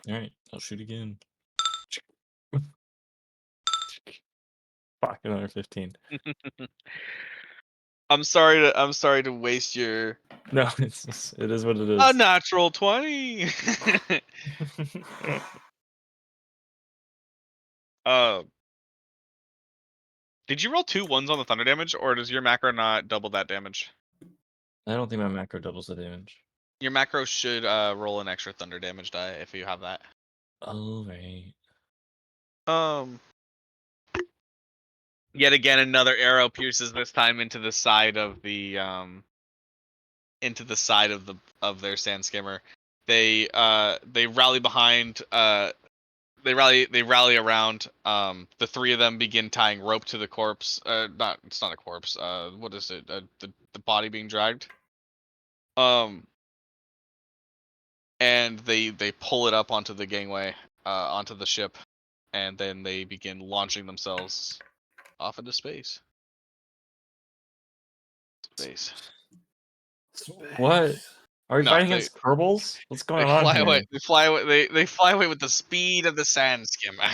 All right, I'll shoot again. Fuck, another 15. I'm sorry to waste your No, it is what it a is. natural 20. uh Did you roll 2 ones on the thunder damage, or does your macro not double that damage? I don't think my macro doubles the damage. Your macro should roll an extra thunder damage die if you have that. All right. Um. Yet again, another arrow pierces this time into the side of the of their sand skimmer. They rally behind. They rally around. The 3 of them begin tying rope to the corpse. It's not a corpse. What is it? The body being dragged. And they pull it up onto the gangway, onto the ship, and then they begin launching themselves off into space. Space. What? Are we No, fighting they against Kerbals? What's they going on fly here? away. They fly away. They fly away with the speed of the sand skimmer.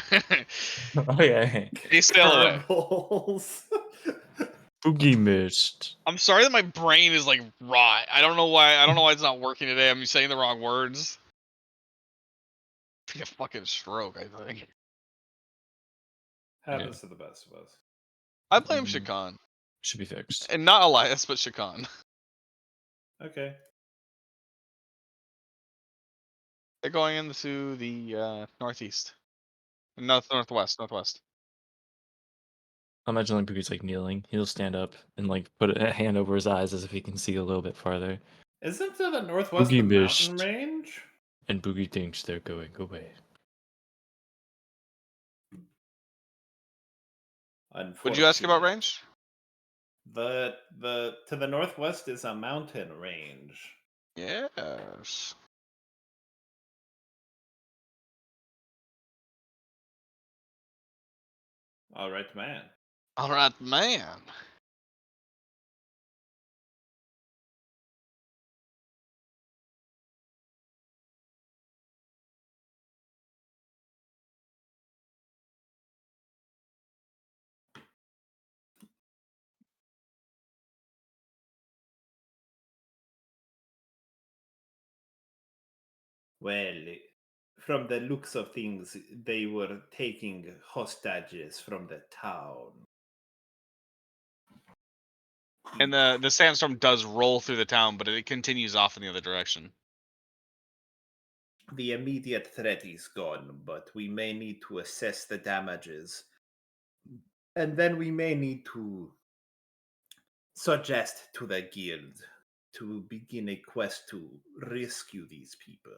Okay. They sail away. Kerbals. Boogie missed. I'm sorry that my brain is like rot. I don't know why. I don't know why it's not working today. I'm saying the wrong words. I think a fucking stroke. I think. Happens to the best of us. I blame Mm. Shakan, Should be fixed. and not Elias, but Shakan. Okay. They're going into the northeast, northwest. I imagine like Boogie's like kneeling. He'll stand up and like put a hand over his eyes as if he can see a little bit farther. Isn't to the northwest Boogie the mountain missed. range? And Boogie thinks they're going away. Would you ask about Unfortunate. range? The to the northwest is a mountain range. Yes. All right, man. All right, man. Well, from the looks of things, they were taking hostages from the town. And the sandstorm does roll through the town, but it continues off in the other direction. The immediate threat is gone, but we may need to assess the damages. And then we may need to suggest to the guild to begin a quest to rescue these people.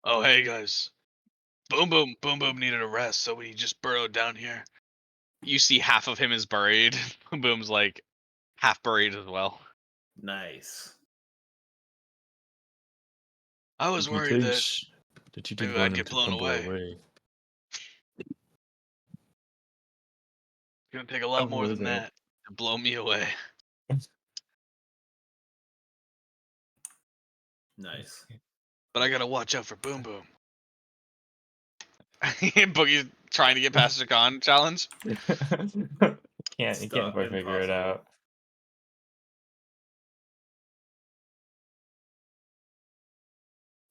Oh, hey guys. Boom Boom needed a rest, so we just burrowed down here. You see half of him is buried. Boom Boom's like half buried as well. Nice. I was Boogie worried that thinks that you didn't maybe I'd want him get to blown tumble away. away. It's gonna take a lot more than that. that to blow me away. Nice. But I gotta watch out for Boom Boom. Boogie's trying to get past the con challenge. He can't quite figure it out.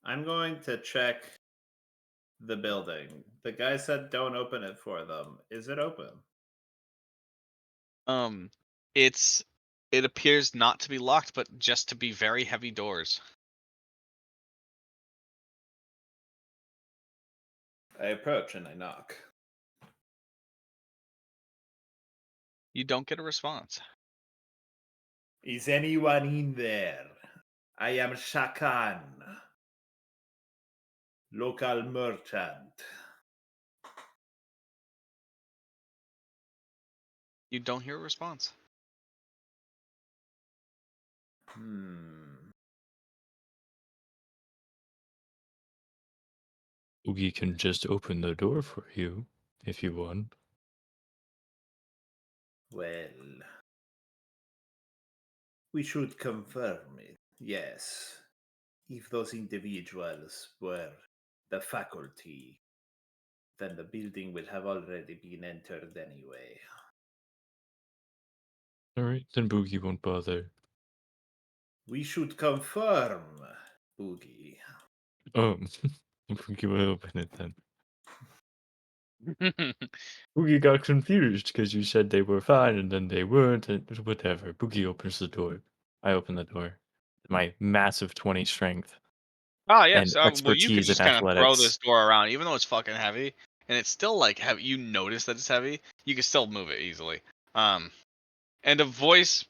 I'm going to check the building. The guy said don't open it for them. Is it open? It appears not to be locked, but just to be very heavy doors. I approach and I knock. You don't get a response. Is anyone in there? I am Shakan, local merchant. You don't hear a response. Boogie can just open the door for you if you want. Well, we should confirm it. Yes. If those individuals were the faculty, then the building will have already been entered anyway. Alright, then Boogie won't bother. We should confirm, Boogie. Oh, Boogie will open it then. Boogie got confused because you said they were fine and then they weren't, and whatever. Boogie opens the door. I open the door. My massive 20 strength Ah, and yes. Well, you could expertise in just kind of throw athletics. this door around, even though it's fucking heavy, and it's still like heavy. You notice that it's heavy. You can still move it easily. And a voice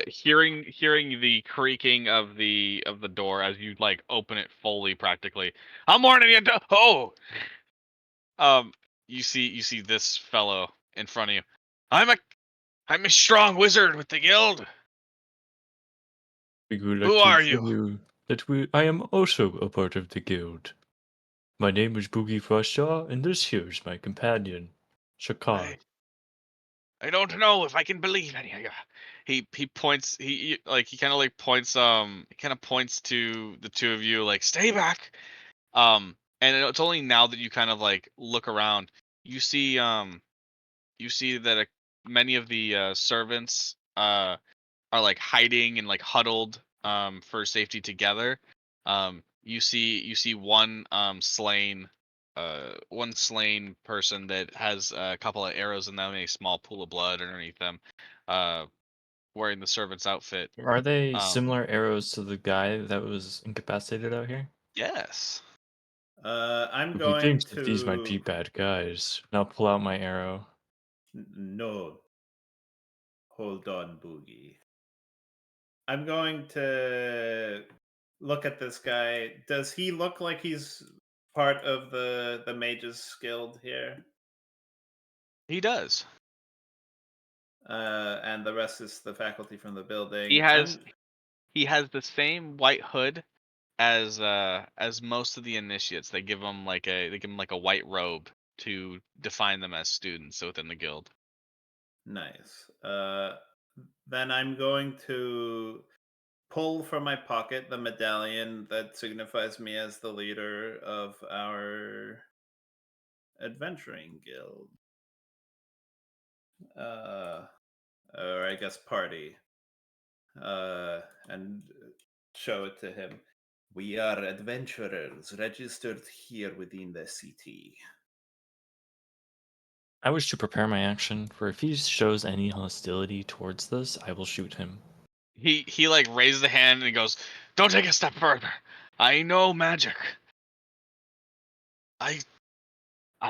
hearing the creaking of the door as you like open it fully, practically. I'm warning you. Oh, you see this fellow in front of you. I'm a strong wizard with the guild. We would Who like to are inform you? you that I am also a part of the guild. My name is Boogie Frostjaw, and this here is my companion, Shakar. I don't know if I can believe any of you. He points he kind of like points he kind of points to the two of you like stay back. And it's only now that you kind of like look around, you see that many of the servants are like hiding and like huddled for safety together. You see one slain person that has a couple of arrows and then a small pool of blood underneath them, uh wearing the servant's outfit. Are they Um similar arrows to the guy that was incapacitated out here? yes. I'm Boogie going thinks that these might be to. bad guys. Now pull out my arrow. No. Hold on, Boogie. I'm going to look at this guy. Does he look like he's part of the Mages Guild here? He does. And the rest is the faculty from the building. He has the same white hood as most of the initiates. They give them like a white robe to define them as students within the guild. Nice. Then I'm going to pull from my pocket the medallion that signifies me as the leader of our adventuring guild. Or I guess party. And show it to him. We are adventurers registered here within the city. I wish to prepare my action, for if he shows any hostility towards this, I will shoot him. He like raises the hand and he goes, "Don't take a step further. I know magic. I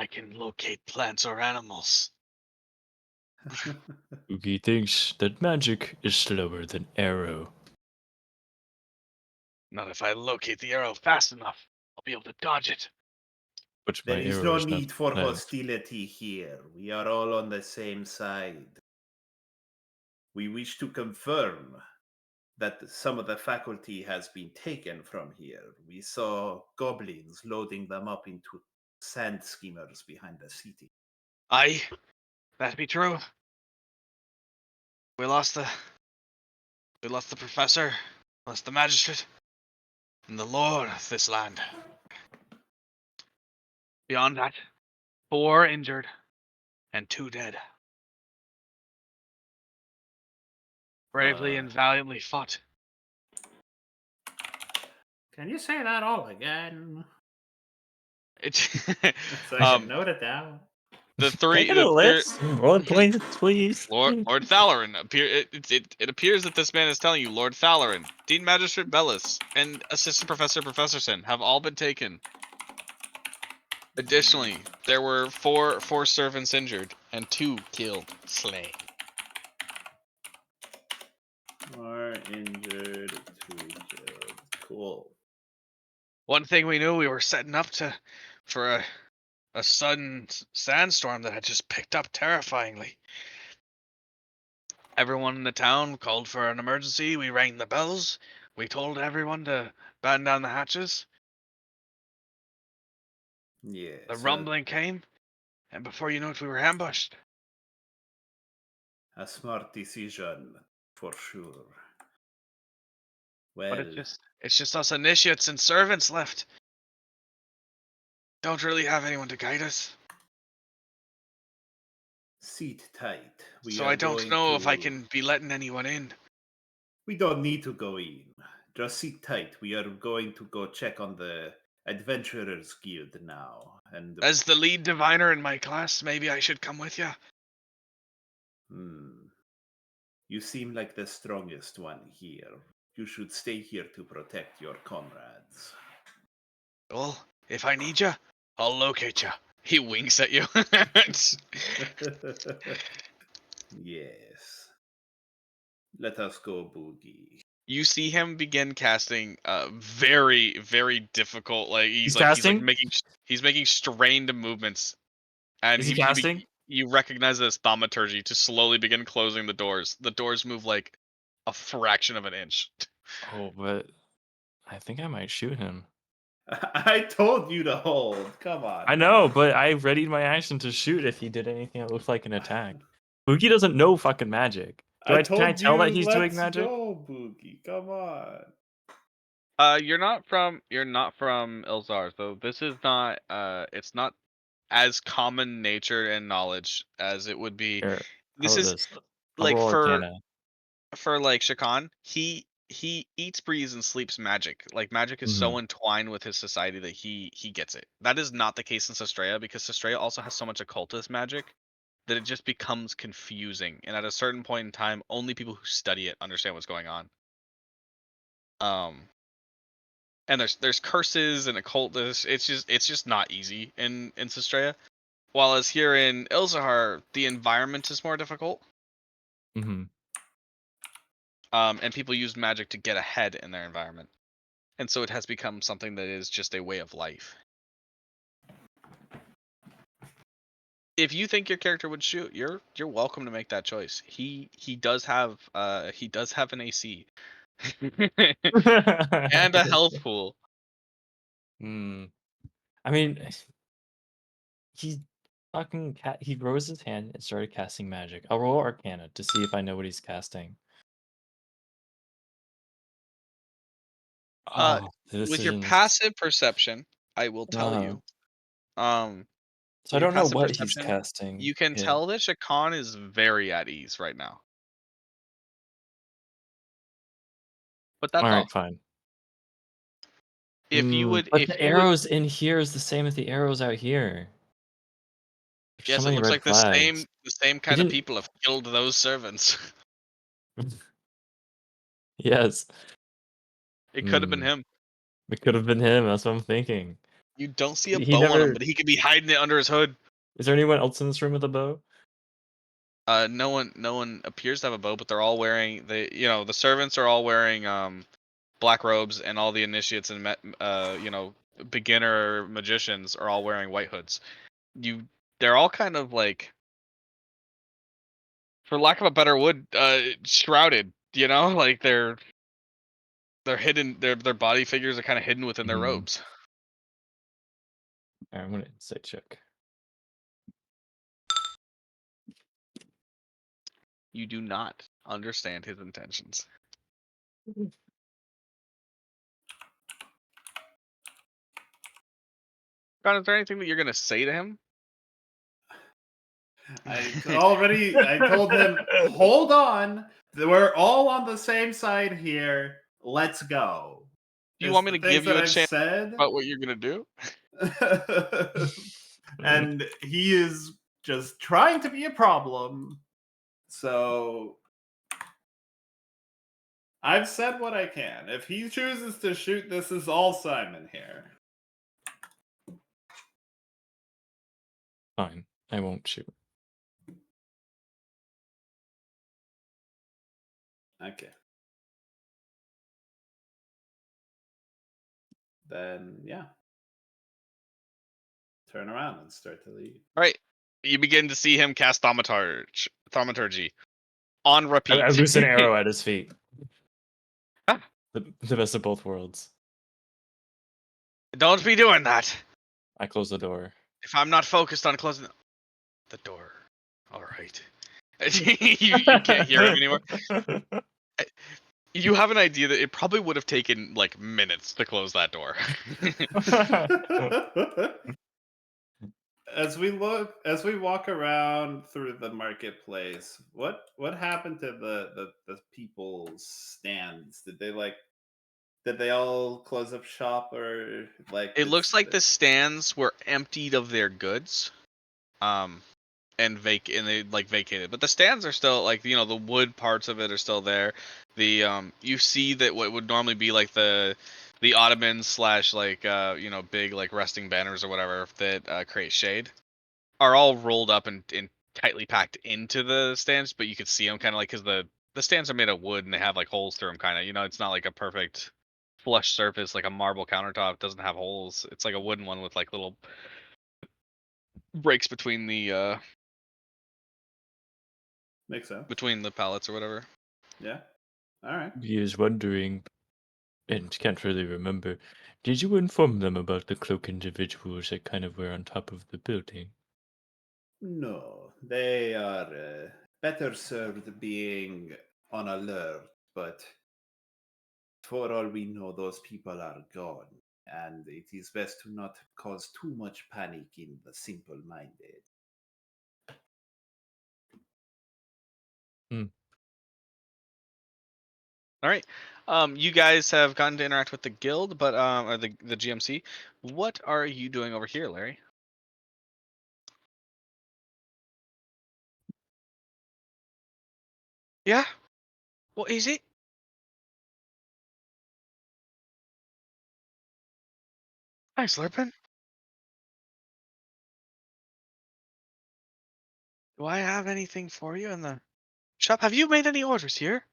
can locate plants or animals." Boogie thinks that magic is slower than arrow. Not if I locate the arrow fast enough. I'll be able to dodge it. But There my is arrow no is not need for fast. hostility here. We are all on the same side. We wish to confirm that some of the faculty has been taken from here. We saw goblins loading them up into sand skimmers behind the city. Aye, that be true. We lost the professor, lost the magistrate, and the lord of this land. Beyond that, 4 injured and 2 dead. Bravely and valiantly fought. Can you say that all again? It's So I can note it down. the Can I three get the a list? Roll points, please. Lord Thalarin it appears that this man is telling you Lord Thalarin, Dean Magistrate Bellis, and Assistant Professor Professorson have all been taken. Additionally, there were four servants injured and 2 killed, slain. 4 injured, 2 killed. Cool. One thing we knew, we were setting up for a sudden sandstorm that had just picked up terrifyingly. Everyone in the town called for an emergency. We rang the bells. We told everyone to batten down the hatches. Yes. The rumbling came, and before you know it, we were ambushed. A smart decision, for sure. But Well, it's just us initiates and servants left. Don't really have anyone to guide us. sit tight. So I don't know if I can be letting anyone in. We don't need to go in. Just sit tight. We are going to go check on the Adventurers Guild now. And As the lead diviner in my class, maybe I should come with you. You seem like the strongest one here. You should stay here to protect your comrades. Well, if I need you, I'll locate you. He winks at you. Yes. Let us go, Boogie. You see him begin casting very, very difficult. Like He's he's casting? making strained movements, and Is he casting? you recognize it as thaumaturgy to slowly begin closing the doors. The doors move like a fraction of an inch. Oh, but I think I might shoot him. I told you to hold. Come on. I know, but I readied my action to shoot if he did anything that looked like an attack. Boogie doesn't know fucking magic. Can I told tell that you, he's doing let's magic? go, Boogie. Come on. You're not from Ilzar, so this is not it's not as common nature and knowledge as it would be. Here, how This about is this? I'll like roll Arcana. for like Shakan, he eats, breathes, and sleeps magic. Like magic is so entwined with his society that he gets it. That is not the case in Sestraya because Sestraya also has so much occultist magic that it just becomes confusing. And at a certain point in time, only people who study it understand what's going on. And there's curses and occultists. It's just not easy in Sestraya. While as here in Ilzahar, the environment is more difficult. Mm-hmm. And people use magic to get ahead in their environment. And so it has become something that is just a way of life. If you think your character would shoot, you're welcome to make that choice. He does have an AC and a health pool. I mean, he fucking he rose his hand and started casting magic. I'll roll Arcana to see if I know what he's casting. Uh, Oh, the with your decisions. passive perception, I will tell you. So I With your don't know passive what he's perception, casting. you can Yeah. tell that Shakan is very at ease right now. But that's All all. right, fine. If you would, but if the you would, arrows in here is the same as the arrows out here. There's yes, so it many looks red like flags. the same He kind of didn't. people have killed those servants. Yes. It could have been him. It could have been him. That's what I'm thinking. You don't see a He bow on him, never. but he could be hiding it under his hood. Is there anyone else in this room with a bow? No one appears to have a bow, but they're all wearing the servants are all wearing black robes, and all the initiates and beginner magicians are all wearing white hoods. They're all kind of like, for lack of a better word, shrouded. Like they're hidden. Their body figures are kind of hidden within their robes. All right, I'm gonna insight check. You do not understand his intentions. John, is there anything that you're gonna say to him? I told him, hold on. We're all on the same side here. Let's go. Do you It's want me the to things give that you a I've chance said. about what you're gonna do? And he is just trying to be a problem. So I've said what I can. If he chooses to shoot, this is all Simon here. Fine, I won't shoot. Okay. Then yeah. Turn around and start to leave. All right. You begin to see him cast thaumaturgy on repeat. I loose an arrow at his feet. Ah. The best of both worlds. Don't be doing that. I close the door. If I'm not focused on closing the door. All right. you can't hear him anymore. You have an idea that it probably would have taken like minutes to close that door. As we walk around through the marketplace, what happened to the people's stands? Did they all close up shop, or like It looks like the stands were emptied of their goods. And they like vacated, but the stands are still like, the wood parts of it are still there. The you see that what would normally be like the ottomans slash like big like resting banners or whatever that create shade are all rolled up and tightly packed into the stands, but you could see them kind of like because the stands are made of wood and they have like holes through them, kind of. You know, it's not like a perfect flush surface like a marble countertop. It doesn't have holes. It's like a wooden one with like little breaks between the Makes sense. pallets or whatever. Yeah. All right. He is wondering, and can't really remember, did you inform them about the cloak individuals that kind of were on top of the building? No, they are better served being on alert, but for all we know, those people are gone, and it is best to not cause too much panic in the simple minded. Hmm. All right. You guys have gotten to interact with the guild, but or the GMC. What are you doing over here, Larry? Yeah. What is it? Hi, Slurpin. Do I have anything for you in the shop? Have you made any orders here?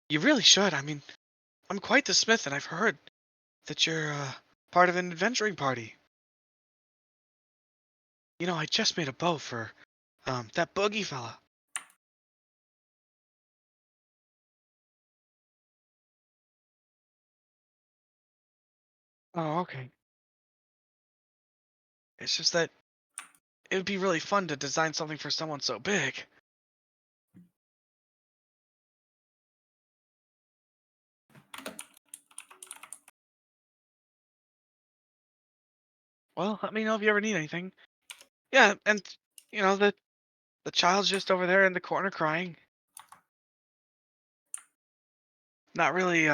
You really should. I mean, I'm quite the smith, and I've heard that you're part of an adventuring party. You know, I just made a bow for that boogie fella. Oh, okay. It's just that it would be really fun to design something for someone so big. Well, let me know if you ever need anything. Yeah, and you know the child's just over there in the corner crying. Not really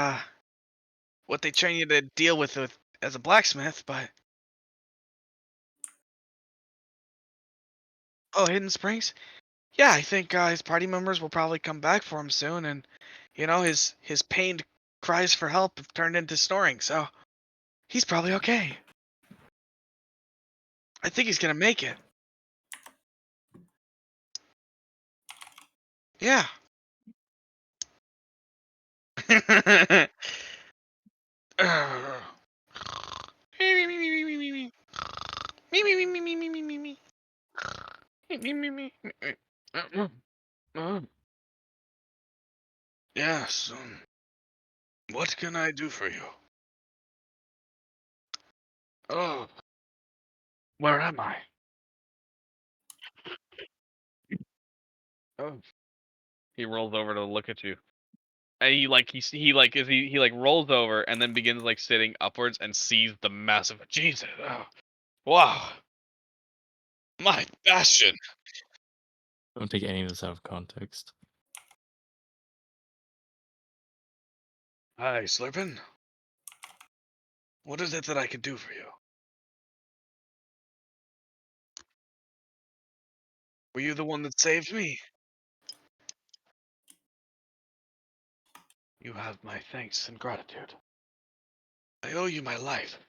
what they train you to deal with as a blacksmith, but oh, Hidden Springs. Yeah, I think his party members will probably come back for him soon, and you know his pained cries for help have turned into snoring, so he's probably okay. I think he's gonna make it. Yeah. Me me me me me me me me me me me me me me me me. Me, me, me, me. Yes. What can I do for you? Oh, where am I? Oh. He rolls over to look at you. And he like is he like rolls over and then begins like sitting upwards and sees the massive Jesus. Oh, wow. My bastion. Don't take any of this out of context. Hi, Slurpin. What is it that I can do for you? Were you the one that saved me? You have my thanks and gratitude. I owe you my life.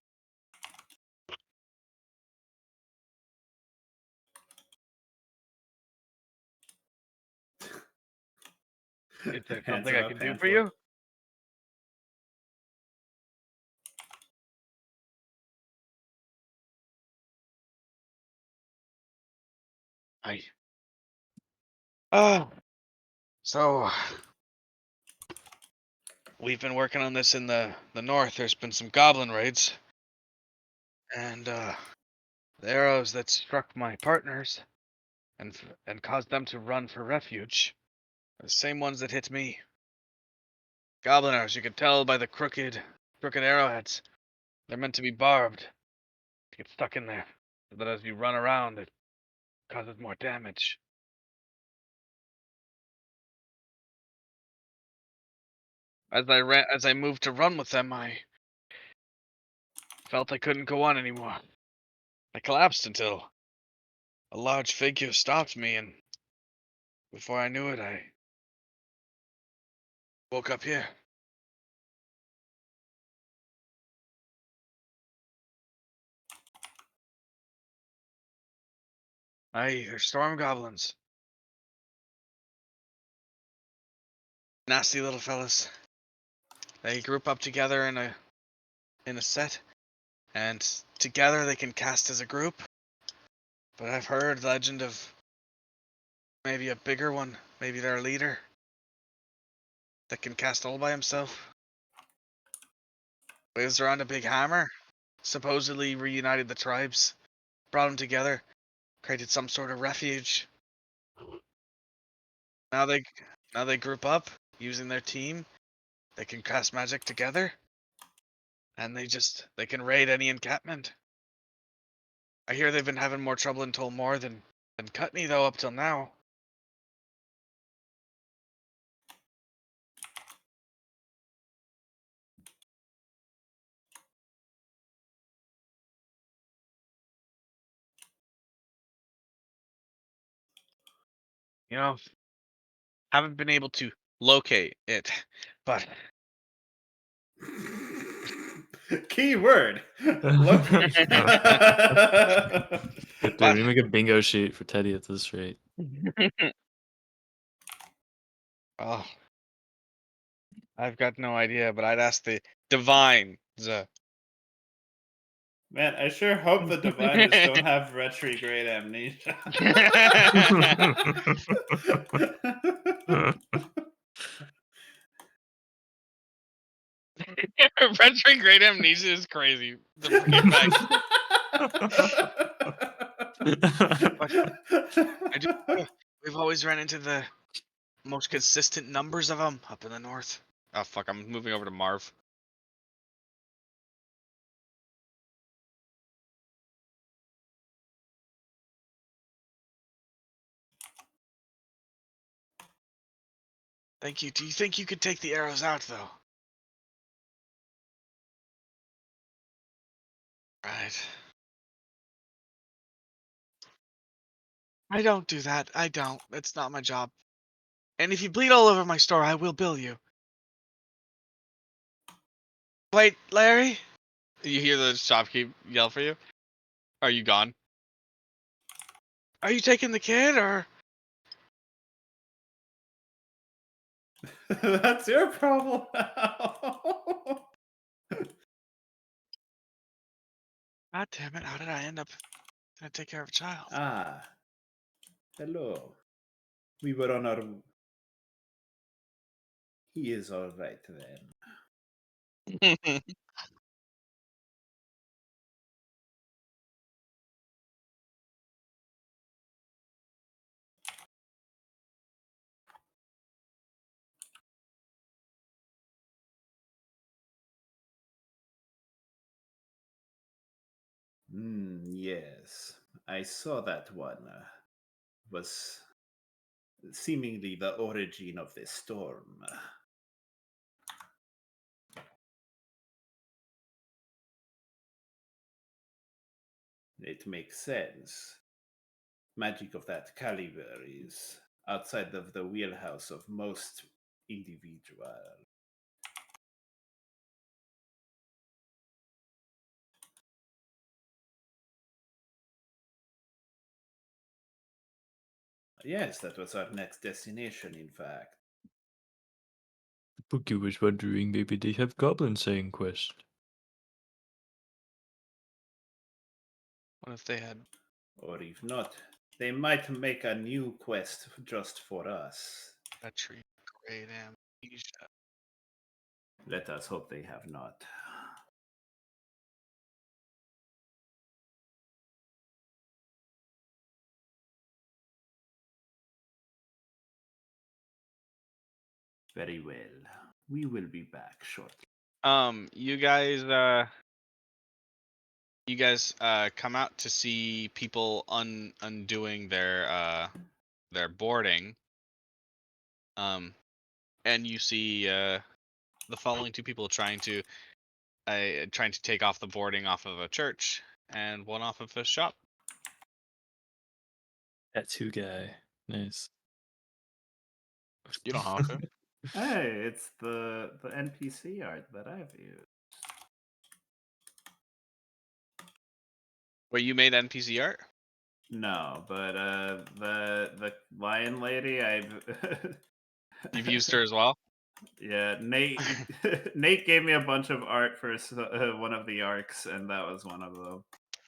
Is there Hands something him I a can do for pamphlet. you? I. Oh. So we've been working on this in the north. There's been some goblin raids, and the arrows that struck my partners and caused them to run for refuge are the same ones that hit me. Goblin arrows. You could tell by the crooked arrowheads. They're meant to be barbed to get stuck in there, so that as you run around, it causes more damage. As I moved to run with them, I felt I couldn't go on anymore. I collapsed until a large figure stopped me, and before I knew it, I woke up here. They're storm goblins. nasty little fellas. They group up together in a set, and together they can cast as a group. But I've heard legend of maybe a bigger one, maybe their leader, that can cast all by himself. Waves around a big hammer, supposedly reunited the tribes, brought them together, created some sort of refuge. Now they group up using their team. They can cast magic together, and they can raid any encampment. I hear they've been having more trouble in Tolmore than Cutney though up till now. You know, haven't been able to locate it, but Key word. Location. Dude, But- we make a bingo sheet for Teddy at this rate. oh, I've got no idea. But I'd ask the divines. Man, I sure hope the diviners don't have retrograde amnesia. Retrograde amnesia is crazy. To bring it back. I do. We've always ran into the most consistent numbers of them up in the north. Oh fuck! I'm moving over to Marv. Thank you. Do you think you could take the arrows out though? Right. I don't do that. I don't. It's not my job. And if you bleed all over my store, I will bill you. Wait, Larry? You hear the shopkeep yell for you? Are you gone? Are you taking the kid or? That's your problem now. God damn it! How did I end up gonna take care of a child? Ah, hello. We were on our. He is all right then. Yes, I saw that one. Was seemingly the origin of this storm. It makes sense. Magic of that caliber is outside of the wheelhouse of most individuals. Yes, that was our next destination, in fact. Bookie was wondering maybe they have goblin saying quest. What if they had? Or if not, they might make a new quest just for us. Retrograde amnesia. Let us hope they have not. Very well. We will be back shortly. You guys come out to see people undoing their boarding. And you see the following two people trying to take off the boarding off of a church and one off of a shop. Tattoo guy. Nice. You don't have to. Hey, it's the NPC art that I've used. Where you made NPC art? No, but the lion lady, I've You've used her as well. Yeah, Nate. Nate gave me a bunch of art for one of the arcs, and that was one of them.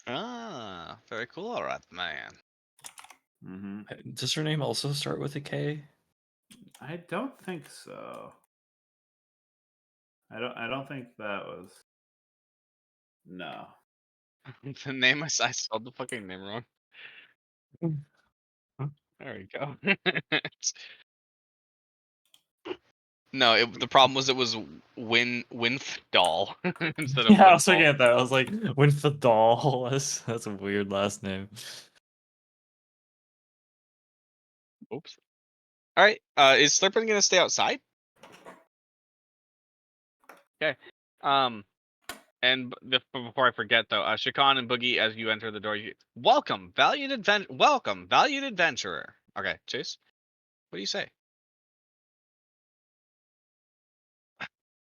Ah, very cool. All right, man. Hmm. Does her name also start with a K? I don't think so. I don't think that was. No. The name I spelled the fucking name wrong. Huh? There we go. No, the problem was it was Winfdal instead of Yeah, I was looking Windfall. at that. I was like, Winfadal. That's a weird last name. Oops. All right. Is Slurpin gonna stay outside? Okay. And before I forget though, Shakan and Boogie, as you enter the door, welcome, valued adventurer. Okay, Chase, what do you say?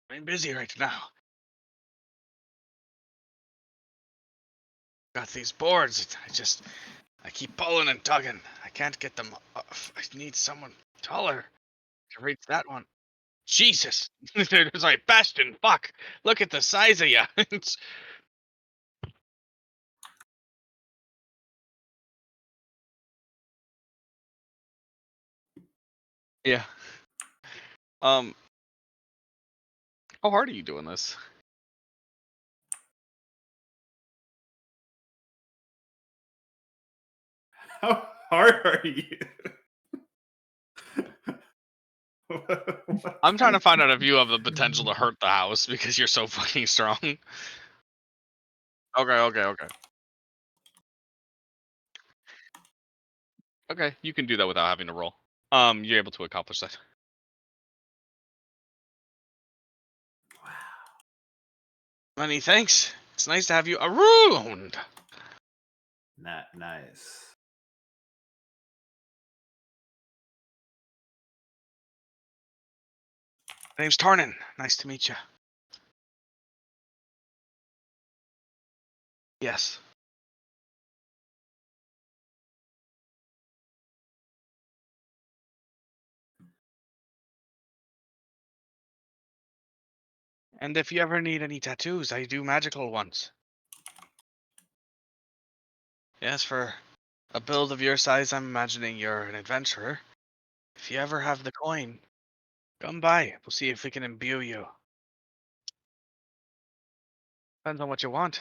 I'm busy right now. Got these boards. I keep pulling and tugging. I can't get them off. I need someone taller to reach that one. Jesus, it's like Bastion. Fuck, look at the size of you. Yeah. How hard are you doing this? How hard are you? What I'm trying kind to find out if you have the potential to hurt the house because you're so fucking strong. Okay. Okay, you can do that without having to roll. You're able to accomplish that. Many thanks. It's nice to have you around. Not nice. Name's Tarnin. Nice to meet you. Yes. And if you ever need any tattoos, I do magical ones. Yes, for a build of your size, I'm imagining you're an adventurer. If you ever have the coin, come by. We'll see if we can imbue you. Depends on what you want.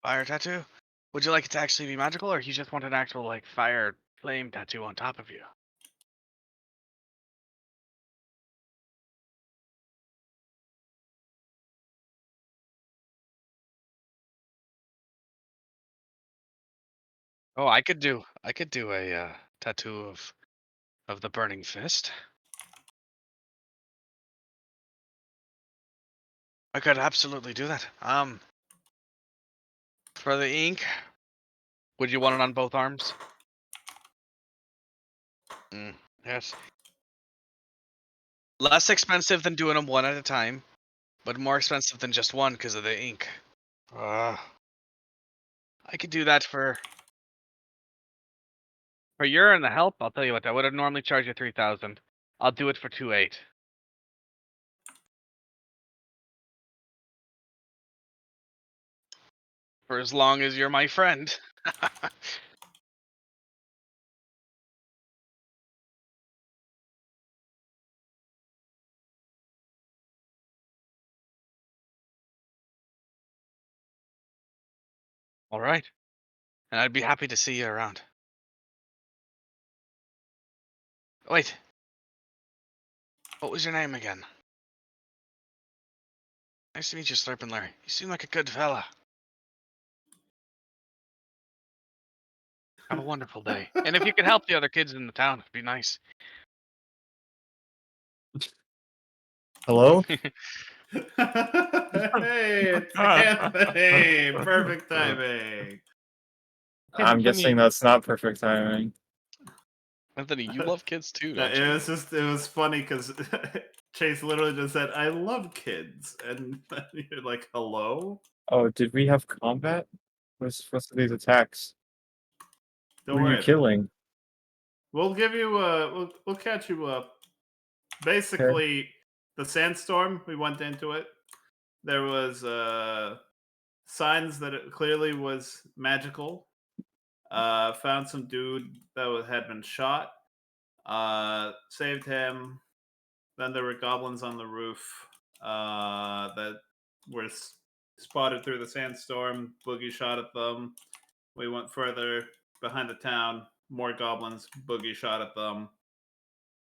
Fire tattoo? Would you like it to actually be magical, or you just want an actual, like, fire flame tattoo on top of you? Oh, I could do a tattoo of the burning fist. I could absolutely do that. For the ink, would you want it on both arms? Yes. Less expensive than doing them one at a time, but more expensive than just one because of the ink. I could do that for your and the help. I'll tell you what, I would have normally charged you 3,000. I'll do it for 2,800. For as long as you're my friend. All right. And I'd be happy to see you around. Wait. What was your name again? Nice to meet you, Slurpin' Larry. You seem like a good fella. Have a wonderful day. And if you could help the other kids in the town, it'd be nice. Hello? Hey, it's Anthony! Perfect timing. I'm guessing that's not perfect timing. Anthony, you love kids too, No, don't you? it was funny because Chase literally just said, "I love kids," and you're like, "Hello." Oh, did we have combat? What's these attacks? Don't What are worry you about it. killing? We'll give you. We'll catch you up. Basically, the Sandstorm. We went into it. There was signs that it clearly was magical. Found some dude that had been shot. Saved him. Then there were goblins on the roof that were spotted through the sandstorm. Boogie shot at them. We went further behind the town. More goblins. Boogie shot at them.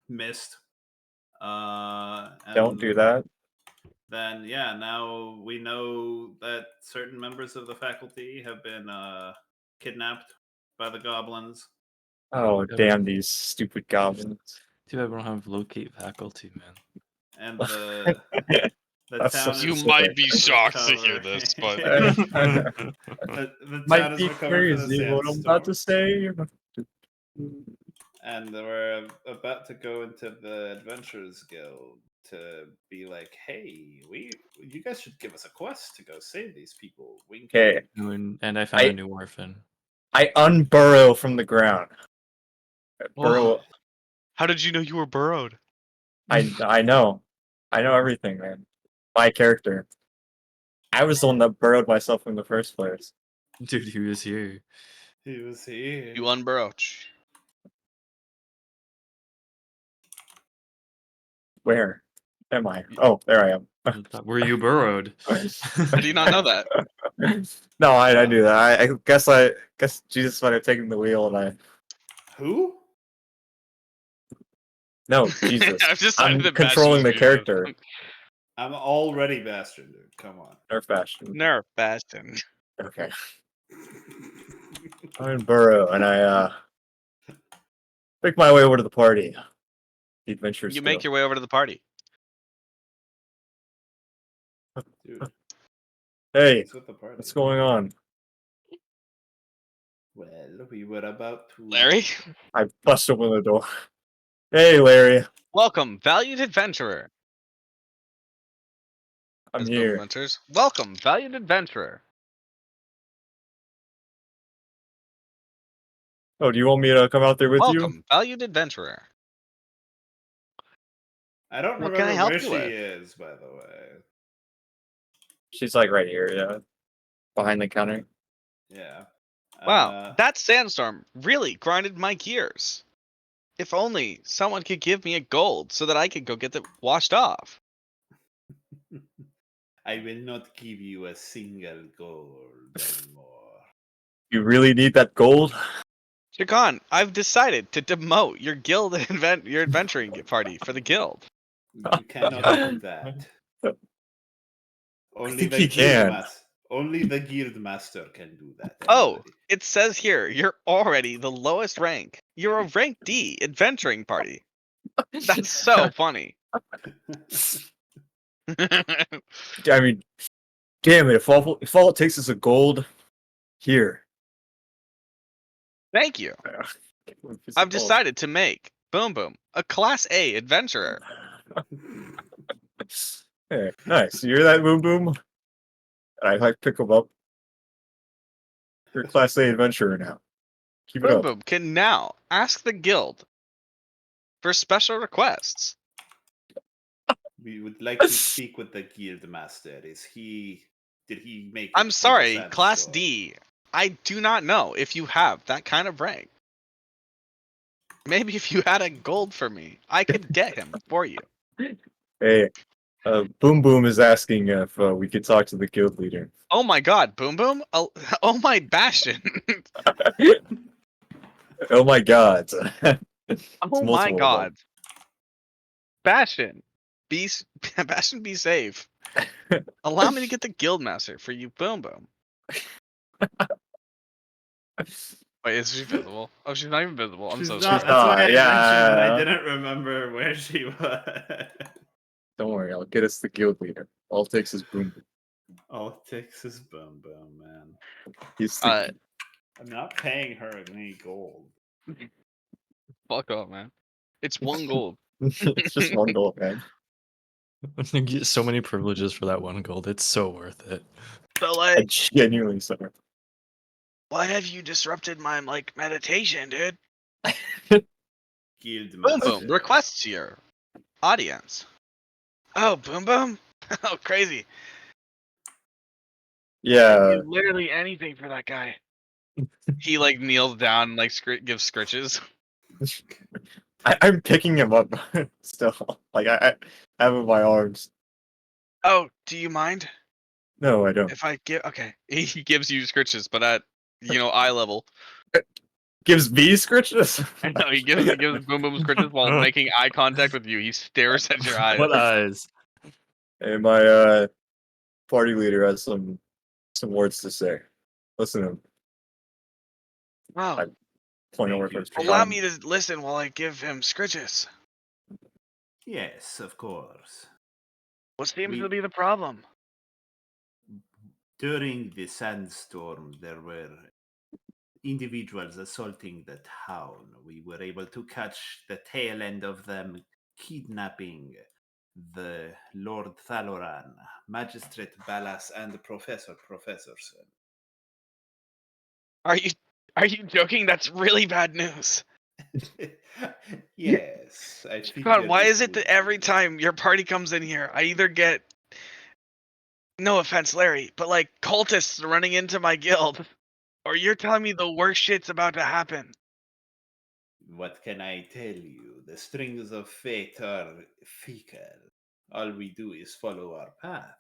Missed. Don't do that. Then, yeah, now we know that certain members of the faculty have been kidnapped by the goblins. Oh, damn these stupid goblins. Too bad we don't have locate faculty, man. And the That's so town You is might be shocked to hear recovering. this, but the town Might is be recovering from the crazy what I'm about sandstorm. to say. And we're about to go into the Adventurers Guild to be like, hey, you guys should give us a quest to go save these people. Okay, And I found I- a new orphan. I unburrow from the ground. Burrow. how did you know you were burrowed? I know. I know everything, man. My character. I was the one that burrowed myself in the first place. Dude, he was here. He was here. You unburrow. Where am I? Oh, there I am. Were you burrowed? How do you not know that? No, I knew that. I guess Jesus might have taken the wheel and I. Who? No, Jesus. I've decided I'm that controlling the Bastion's character. I'm already Bastion, dude. Come on. Nerf Bastion. Nerf Bastion. Okay. I'm in Burrow and I make my way over to the party. The adventure You make your way over to the party. Dude, Hey, what's with the party? what's going on? Well, we were about to. Larry? I bust open the door. Hey, Larry. Welcome, valued adventurer. I'm As here. Boom enters. Welcome, valued adventurer. Oh, do you want me to come out there with you? Welcome, valued adventurer. I don't What remember can I help where you she with? is, by the way. She's like right here, yeah. Behind the counter. Yeah. Wow, that sandstorm really grinded my gears. If only someone could give me a gold so that I could go get it washed off. I will not give you a single gold anymore. You really need that gold? Shakan, I've decided to demote your guild your adventuring party for the guild. You cannot do that. Only think the he can. Only the guild master can do that. Oh, everybody. it says here you're already the lowest rank. You're a rank D adventuring party. That's so funny. I mean, damn it! If all it takes is a gold, here. Thank you. I've decided to make Boom Boom a Class A adventurer. Hey, nice. You hear that, Boom Boom? And I like pick him up. You're a Class A adventurer now. Keep it Boom up. Boom can now ask the guild for special requests. We would like to speak with the guild master. Did he make it I'm through the sorry, Class sandstorm? D. I do not know if you have that kind of rank. Maybe if you had a gold for me, I could get him for you. Hey, Boom Boom is asking if we could talk to the guild leader. Oh my god, Boom Boom? Oh my Bastion. Oh my god. It's Oh my multiple of god. Bastion. Bastion, be safe. Allow me to get the guildmaster for you, Boom Boom. Wait, is she visible? Oh, she's not even visible. I'm She's so not, sorry. that's why I Yeah. mentioned I didn't remember where she was. Don't worry, I'll get us the guild leader. All it takes is Boom Boom. All it takes is Boom Boom, man. He's the I'm not paying her any gold. Fuck off, man. It's 1 gold. it's just one gold, man. You get so many privileges for that 1 gold. It's so worth it. So I like, genuinely sorry. Why have you disrupted my meditation, dude? Guild Boom master. boom. Requests here. Audience. Oh, boom boom. Oh, crazy. Yeah. Do literally anything for that guy. He kneels down and gives scritches. I'm picking him up still. I have him in my arms. Oh, do you mind No, I don't. if I give? Okay, he gives you scritches, but at eye level. Gives me scritches? I know he gives boom boom scritches while making eye contact with you. He stares at your eyes. What eyes? And my party leader has some words to say. Listen to him. Wow. I- Point Thank over you, for Allow me to listen while I give him scritches. Yes, of course. What seems We- to be the problem? During the Sandstorm, there were individuals assaulting the town. We were able to catch the tail end of them kidnapping the Lord Thaloran, Magistrate Ballas, and Professor Professorson. Are you joking? That's really bad news. Yes, I God, figured why it is it would that every be. time your party comes in here, I either get, no offense, Larry, but cultists running into my guild, or you're telling me the worst shit's about to happen? What can I tell you? The strings of fate are fickle. All we do is follow our path.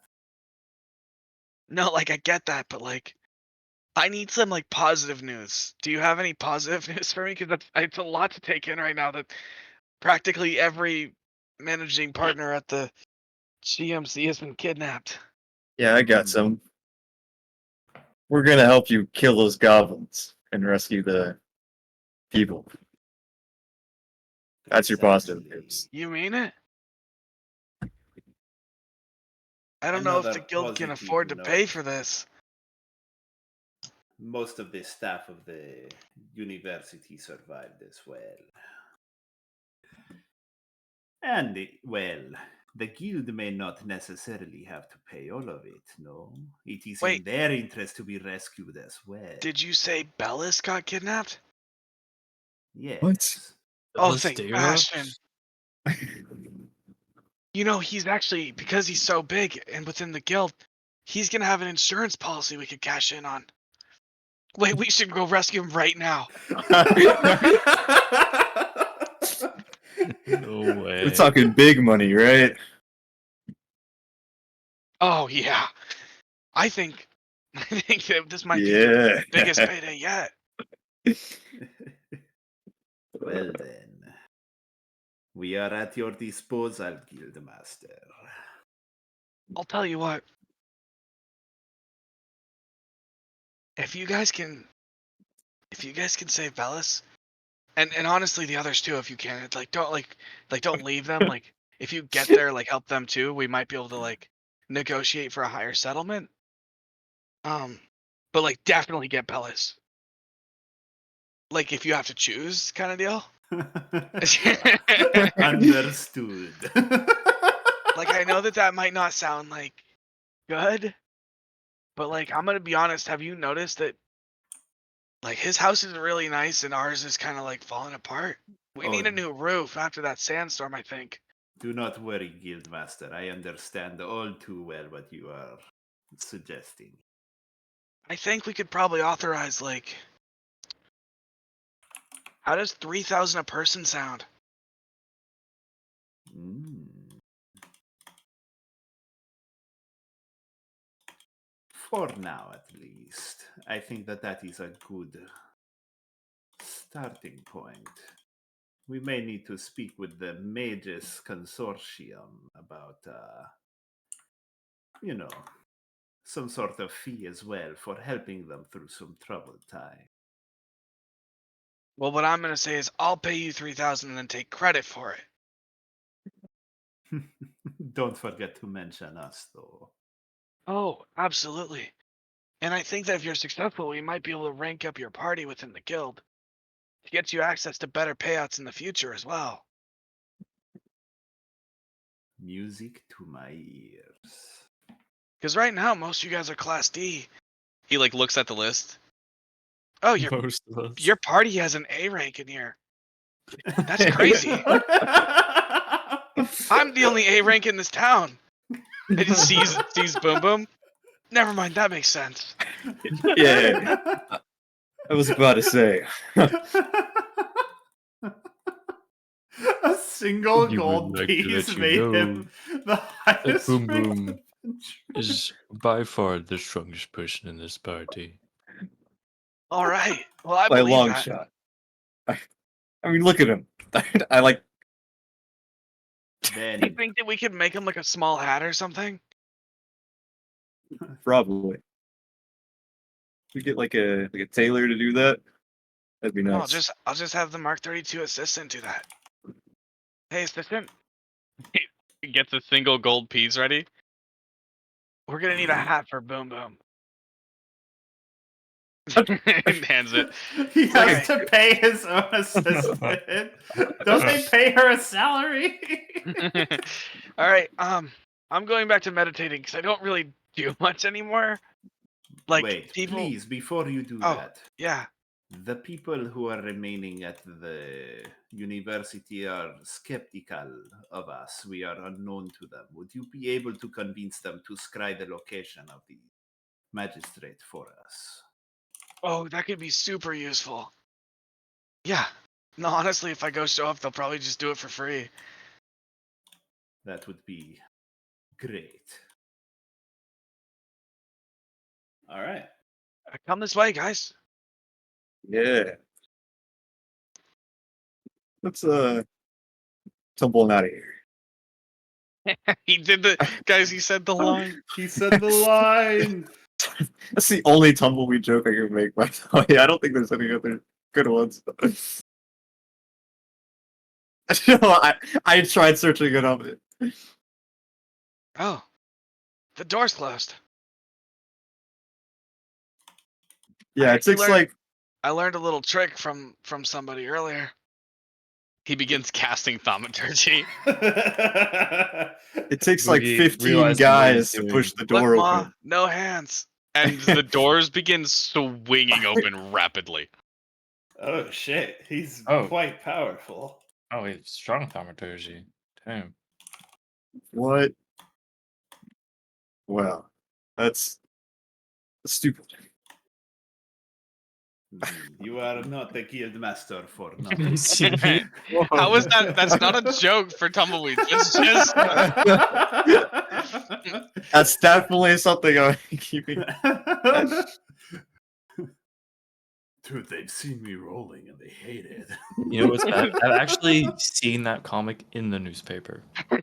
No, I get that, but I need some positive news. Do you have any positive news for me? Because it's a lot to take in right now. That practically every managing partner at the GMC has been kidnapped. Yeah, I got some. We're gonna help you kill those goblins and rescue the people. That's your positive Exactly. news. You mean it? I don't know if the Another guild can positive afford to pay note. for this. Most of the staff of the university survived as well. And, well, the guild may not necessarily have to pay all of it, no? It is Wait. in their interest to be rescued as well. Did you say Bellis got kidnapped? Yes. Oh, Alistair? thank Bastion. He's actually, because he's so big and within the guild, he's gonna have an insurance policy we could cash in on. Wait, we should go rescue him right now. No way. We're talking big money, right? Oh yeah, I think that this might be Yeah. the biggest payday yet. Well then, we are at your disposal, Guildmaster. I'll tell you what. If you guys can save Bellis, and honestly the others too, if you can, don't leave them. If you get there, help them too. We might be able to negotiate for a higher settlement. But definitely get Bellis. If you have to choose, kind of deal. Understood. I know that might not sound good, but I'm gonna be honest. Have you noticed that his house is really nice and ours is kind of falling apart? We need a new roof after that sandstorm, I think. Do not worry, Guildmaster. I understand all too well what you are suggesting. I think we could probably authorize how does 3,000 a person sound? Mm. For now, at least. I think that is a good starting point. We may need to speak with the Mages Consortium about, some sort of fee as well for helping them through some troubled time. Well, what I'm gonna say is I'll pay you 3,000 and then take credit for it. Don't forget to mention us, though. Oh, absolutely. And I think that if you're successful, we might be able to rank up your party within the guild to get you access to better payouts in the future as well. Music to my ears. Because right now, most of you guys are Class D. He looks at the list. Oh, your Most of us. your party has an A rank in here. That's crazy. I'm the only A rank in this town. And he sees Boom Boom. Never mind, that makes sense. Yeah, I was about to say. A single You gold would like to piece let you made know him the highest Boom rank Boom adventurer. is by far the strongest person in this party. All right. Well, I By a believe long that. shot. I mean, look at him. I like. Do you Then think that we could make him like a small hat or something? Probably. We get like a tailor to do that. That'd be No, nice. I'll just have the Mark 32 assistant do that. Hey, assistant, He gets a single gold piece ready. we're gonna need a hat for Boom Boom. And hands it. he has Okay. to pay his own assistant. Don't they pay her a salary? All right. I'm going back to meditating because I don't really do much anymore. Like Wait, people. please, before you do Oh. that, Yeah. the people who are remaining at the university are skeptical of us. We are unknown to them. Would you be able to convince them to scry the location of the magistrate for us? Oh, that could be super useful. Yeah. No, honestly, if I go show up, they'll probably just do it for free. That would be great. All right. Come this way, guys. Yeah. Let's tumbling out of here. He did the guys. He said the line. He said the line. That's the only tumbleweed joke I can make. By the way, I don't think there's any other good ones. No, I tried searching it up. Oh, the door's closed. Yeah, I it takes learned- like I learned a little trick from somebody earlier. He begins casting thaumaturgy. it takes like Boogie 15 realized what guys he's to doing. push the Look, door Ma, open. no hands. And the doors begin swinging open rapidly. Oh shit, he's Oh. quite powerful. Oh, it's strong thaumaturgy. Damn. What? Well, that's stupid. You are not a guild master for nothing. How is that? That's not a joke for tumbleweeds. It's just That's definitely something I'm keeping. Dude, they've seen me rolling and they hate it. You know what's bad? I've actually seen that comic in the newspaper. Dude,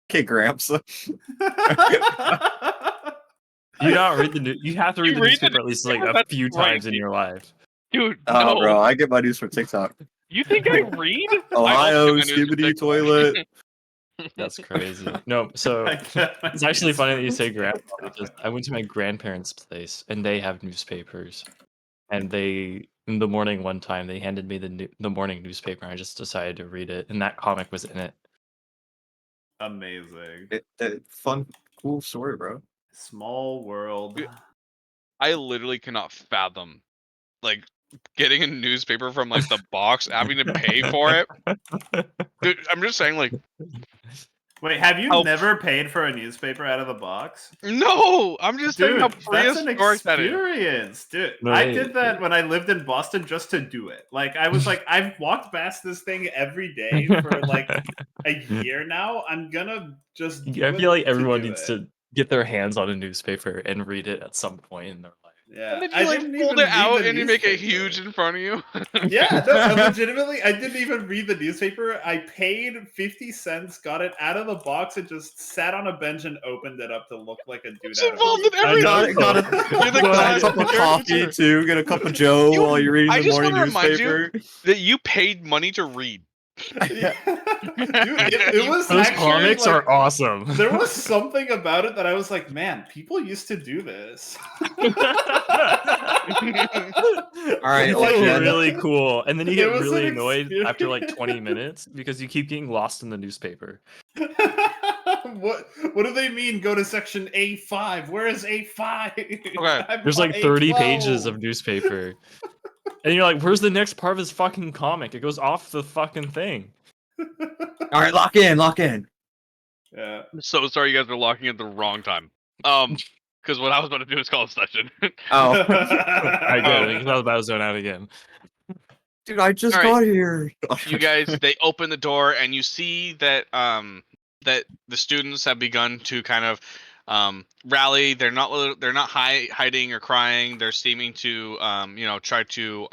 Okay, Gramps. You not read the news? You have to read You the read the newspaper at least like newspaper? a That's few times in crazy. your life. dude, Oh, no. bro, I get my news from TikTok. You think I read? Ohio, I also get my news from skibbity TikTok. toilet. That's crazy. No, so it's actually funny that you say grandpa because I went to my grandparents' place and they have newspapers. And they, in the morning one time, they handed me the morning newspaper and I just decided to read it. And that comic was in it. Amazing. Fun, cool story, bro. Small world. I literally cannot fathom, like, getting a newspaper from like the box, having to pay for it. Dude, I'm just saying, like, Wait, have you Oh. never paid for a newspaper out of the box? no, I'm just saying Dude, how that's an prehistoric that is. experience, dude. No, I hey, did that when I lived in Boston just to do it. Like, I was like, I've walked past this thing every day for like a year now. I'm gonna just. Do I feel like it everyone do needs it. to get their hands on a newspaper and read it at some point in their life. Yeah, And then I you like didn't fold even it read out the and you make it newspaper. huge in front of you. Yeah, no, I legitimately, I didn't even read the newspaper. I paid 50 cents, got it out of the box, and just sat on a bench and opened it up to look like a dude It's out of involved in a everything. Got You're the a classic cup of coffee caricature. too. Get a cup of Joe You- while you're reading I the just morning wanna remind you- newspaper. That you paid money to read. Yeah. Dude, it was Those actually, comics like, are awesome. there was something about it that I was like, man, people used to do this. All right, It's like, okay. really cool. And then you It get was really an annoyed after like 20 experience. minutes because you keep getting lost in the newspaper. What do they mean? Go to section A5. Where is A5? Okay. There's like 30 pages of newspaper. And you're like, where's the next part of this fucking comic? It goes off the fucking thing. All right, lock in, lock in. Yeah. I'm so sorry you guys are locking at the wrong time. Because what I was about to do is call a session. Oh, I get it, because I was about to zone out again. dude, I just All right. got here. You guys, they open the door and you see that that the students have begun to kind of rally. They're not hiding or crying. They're seeming to try to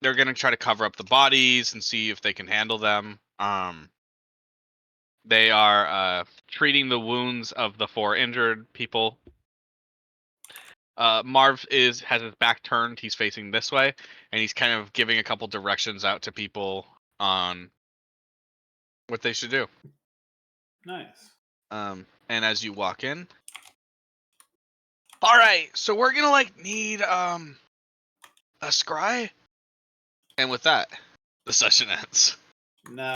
they're gonna try to cover up the bodies and see if they can handle them. They are treating the wounds of the 4 injured people. Marv has his back turned. He's facing this way, and he's kind of giving a couple directions out to people on what they should do. Nice. And as you walk in, all right, so we're gonna need a scry, and with that, the session ends. Nah.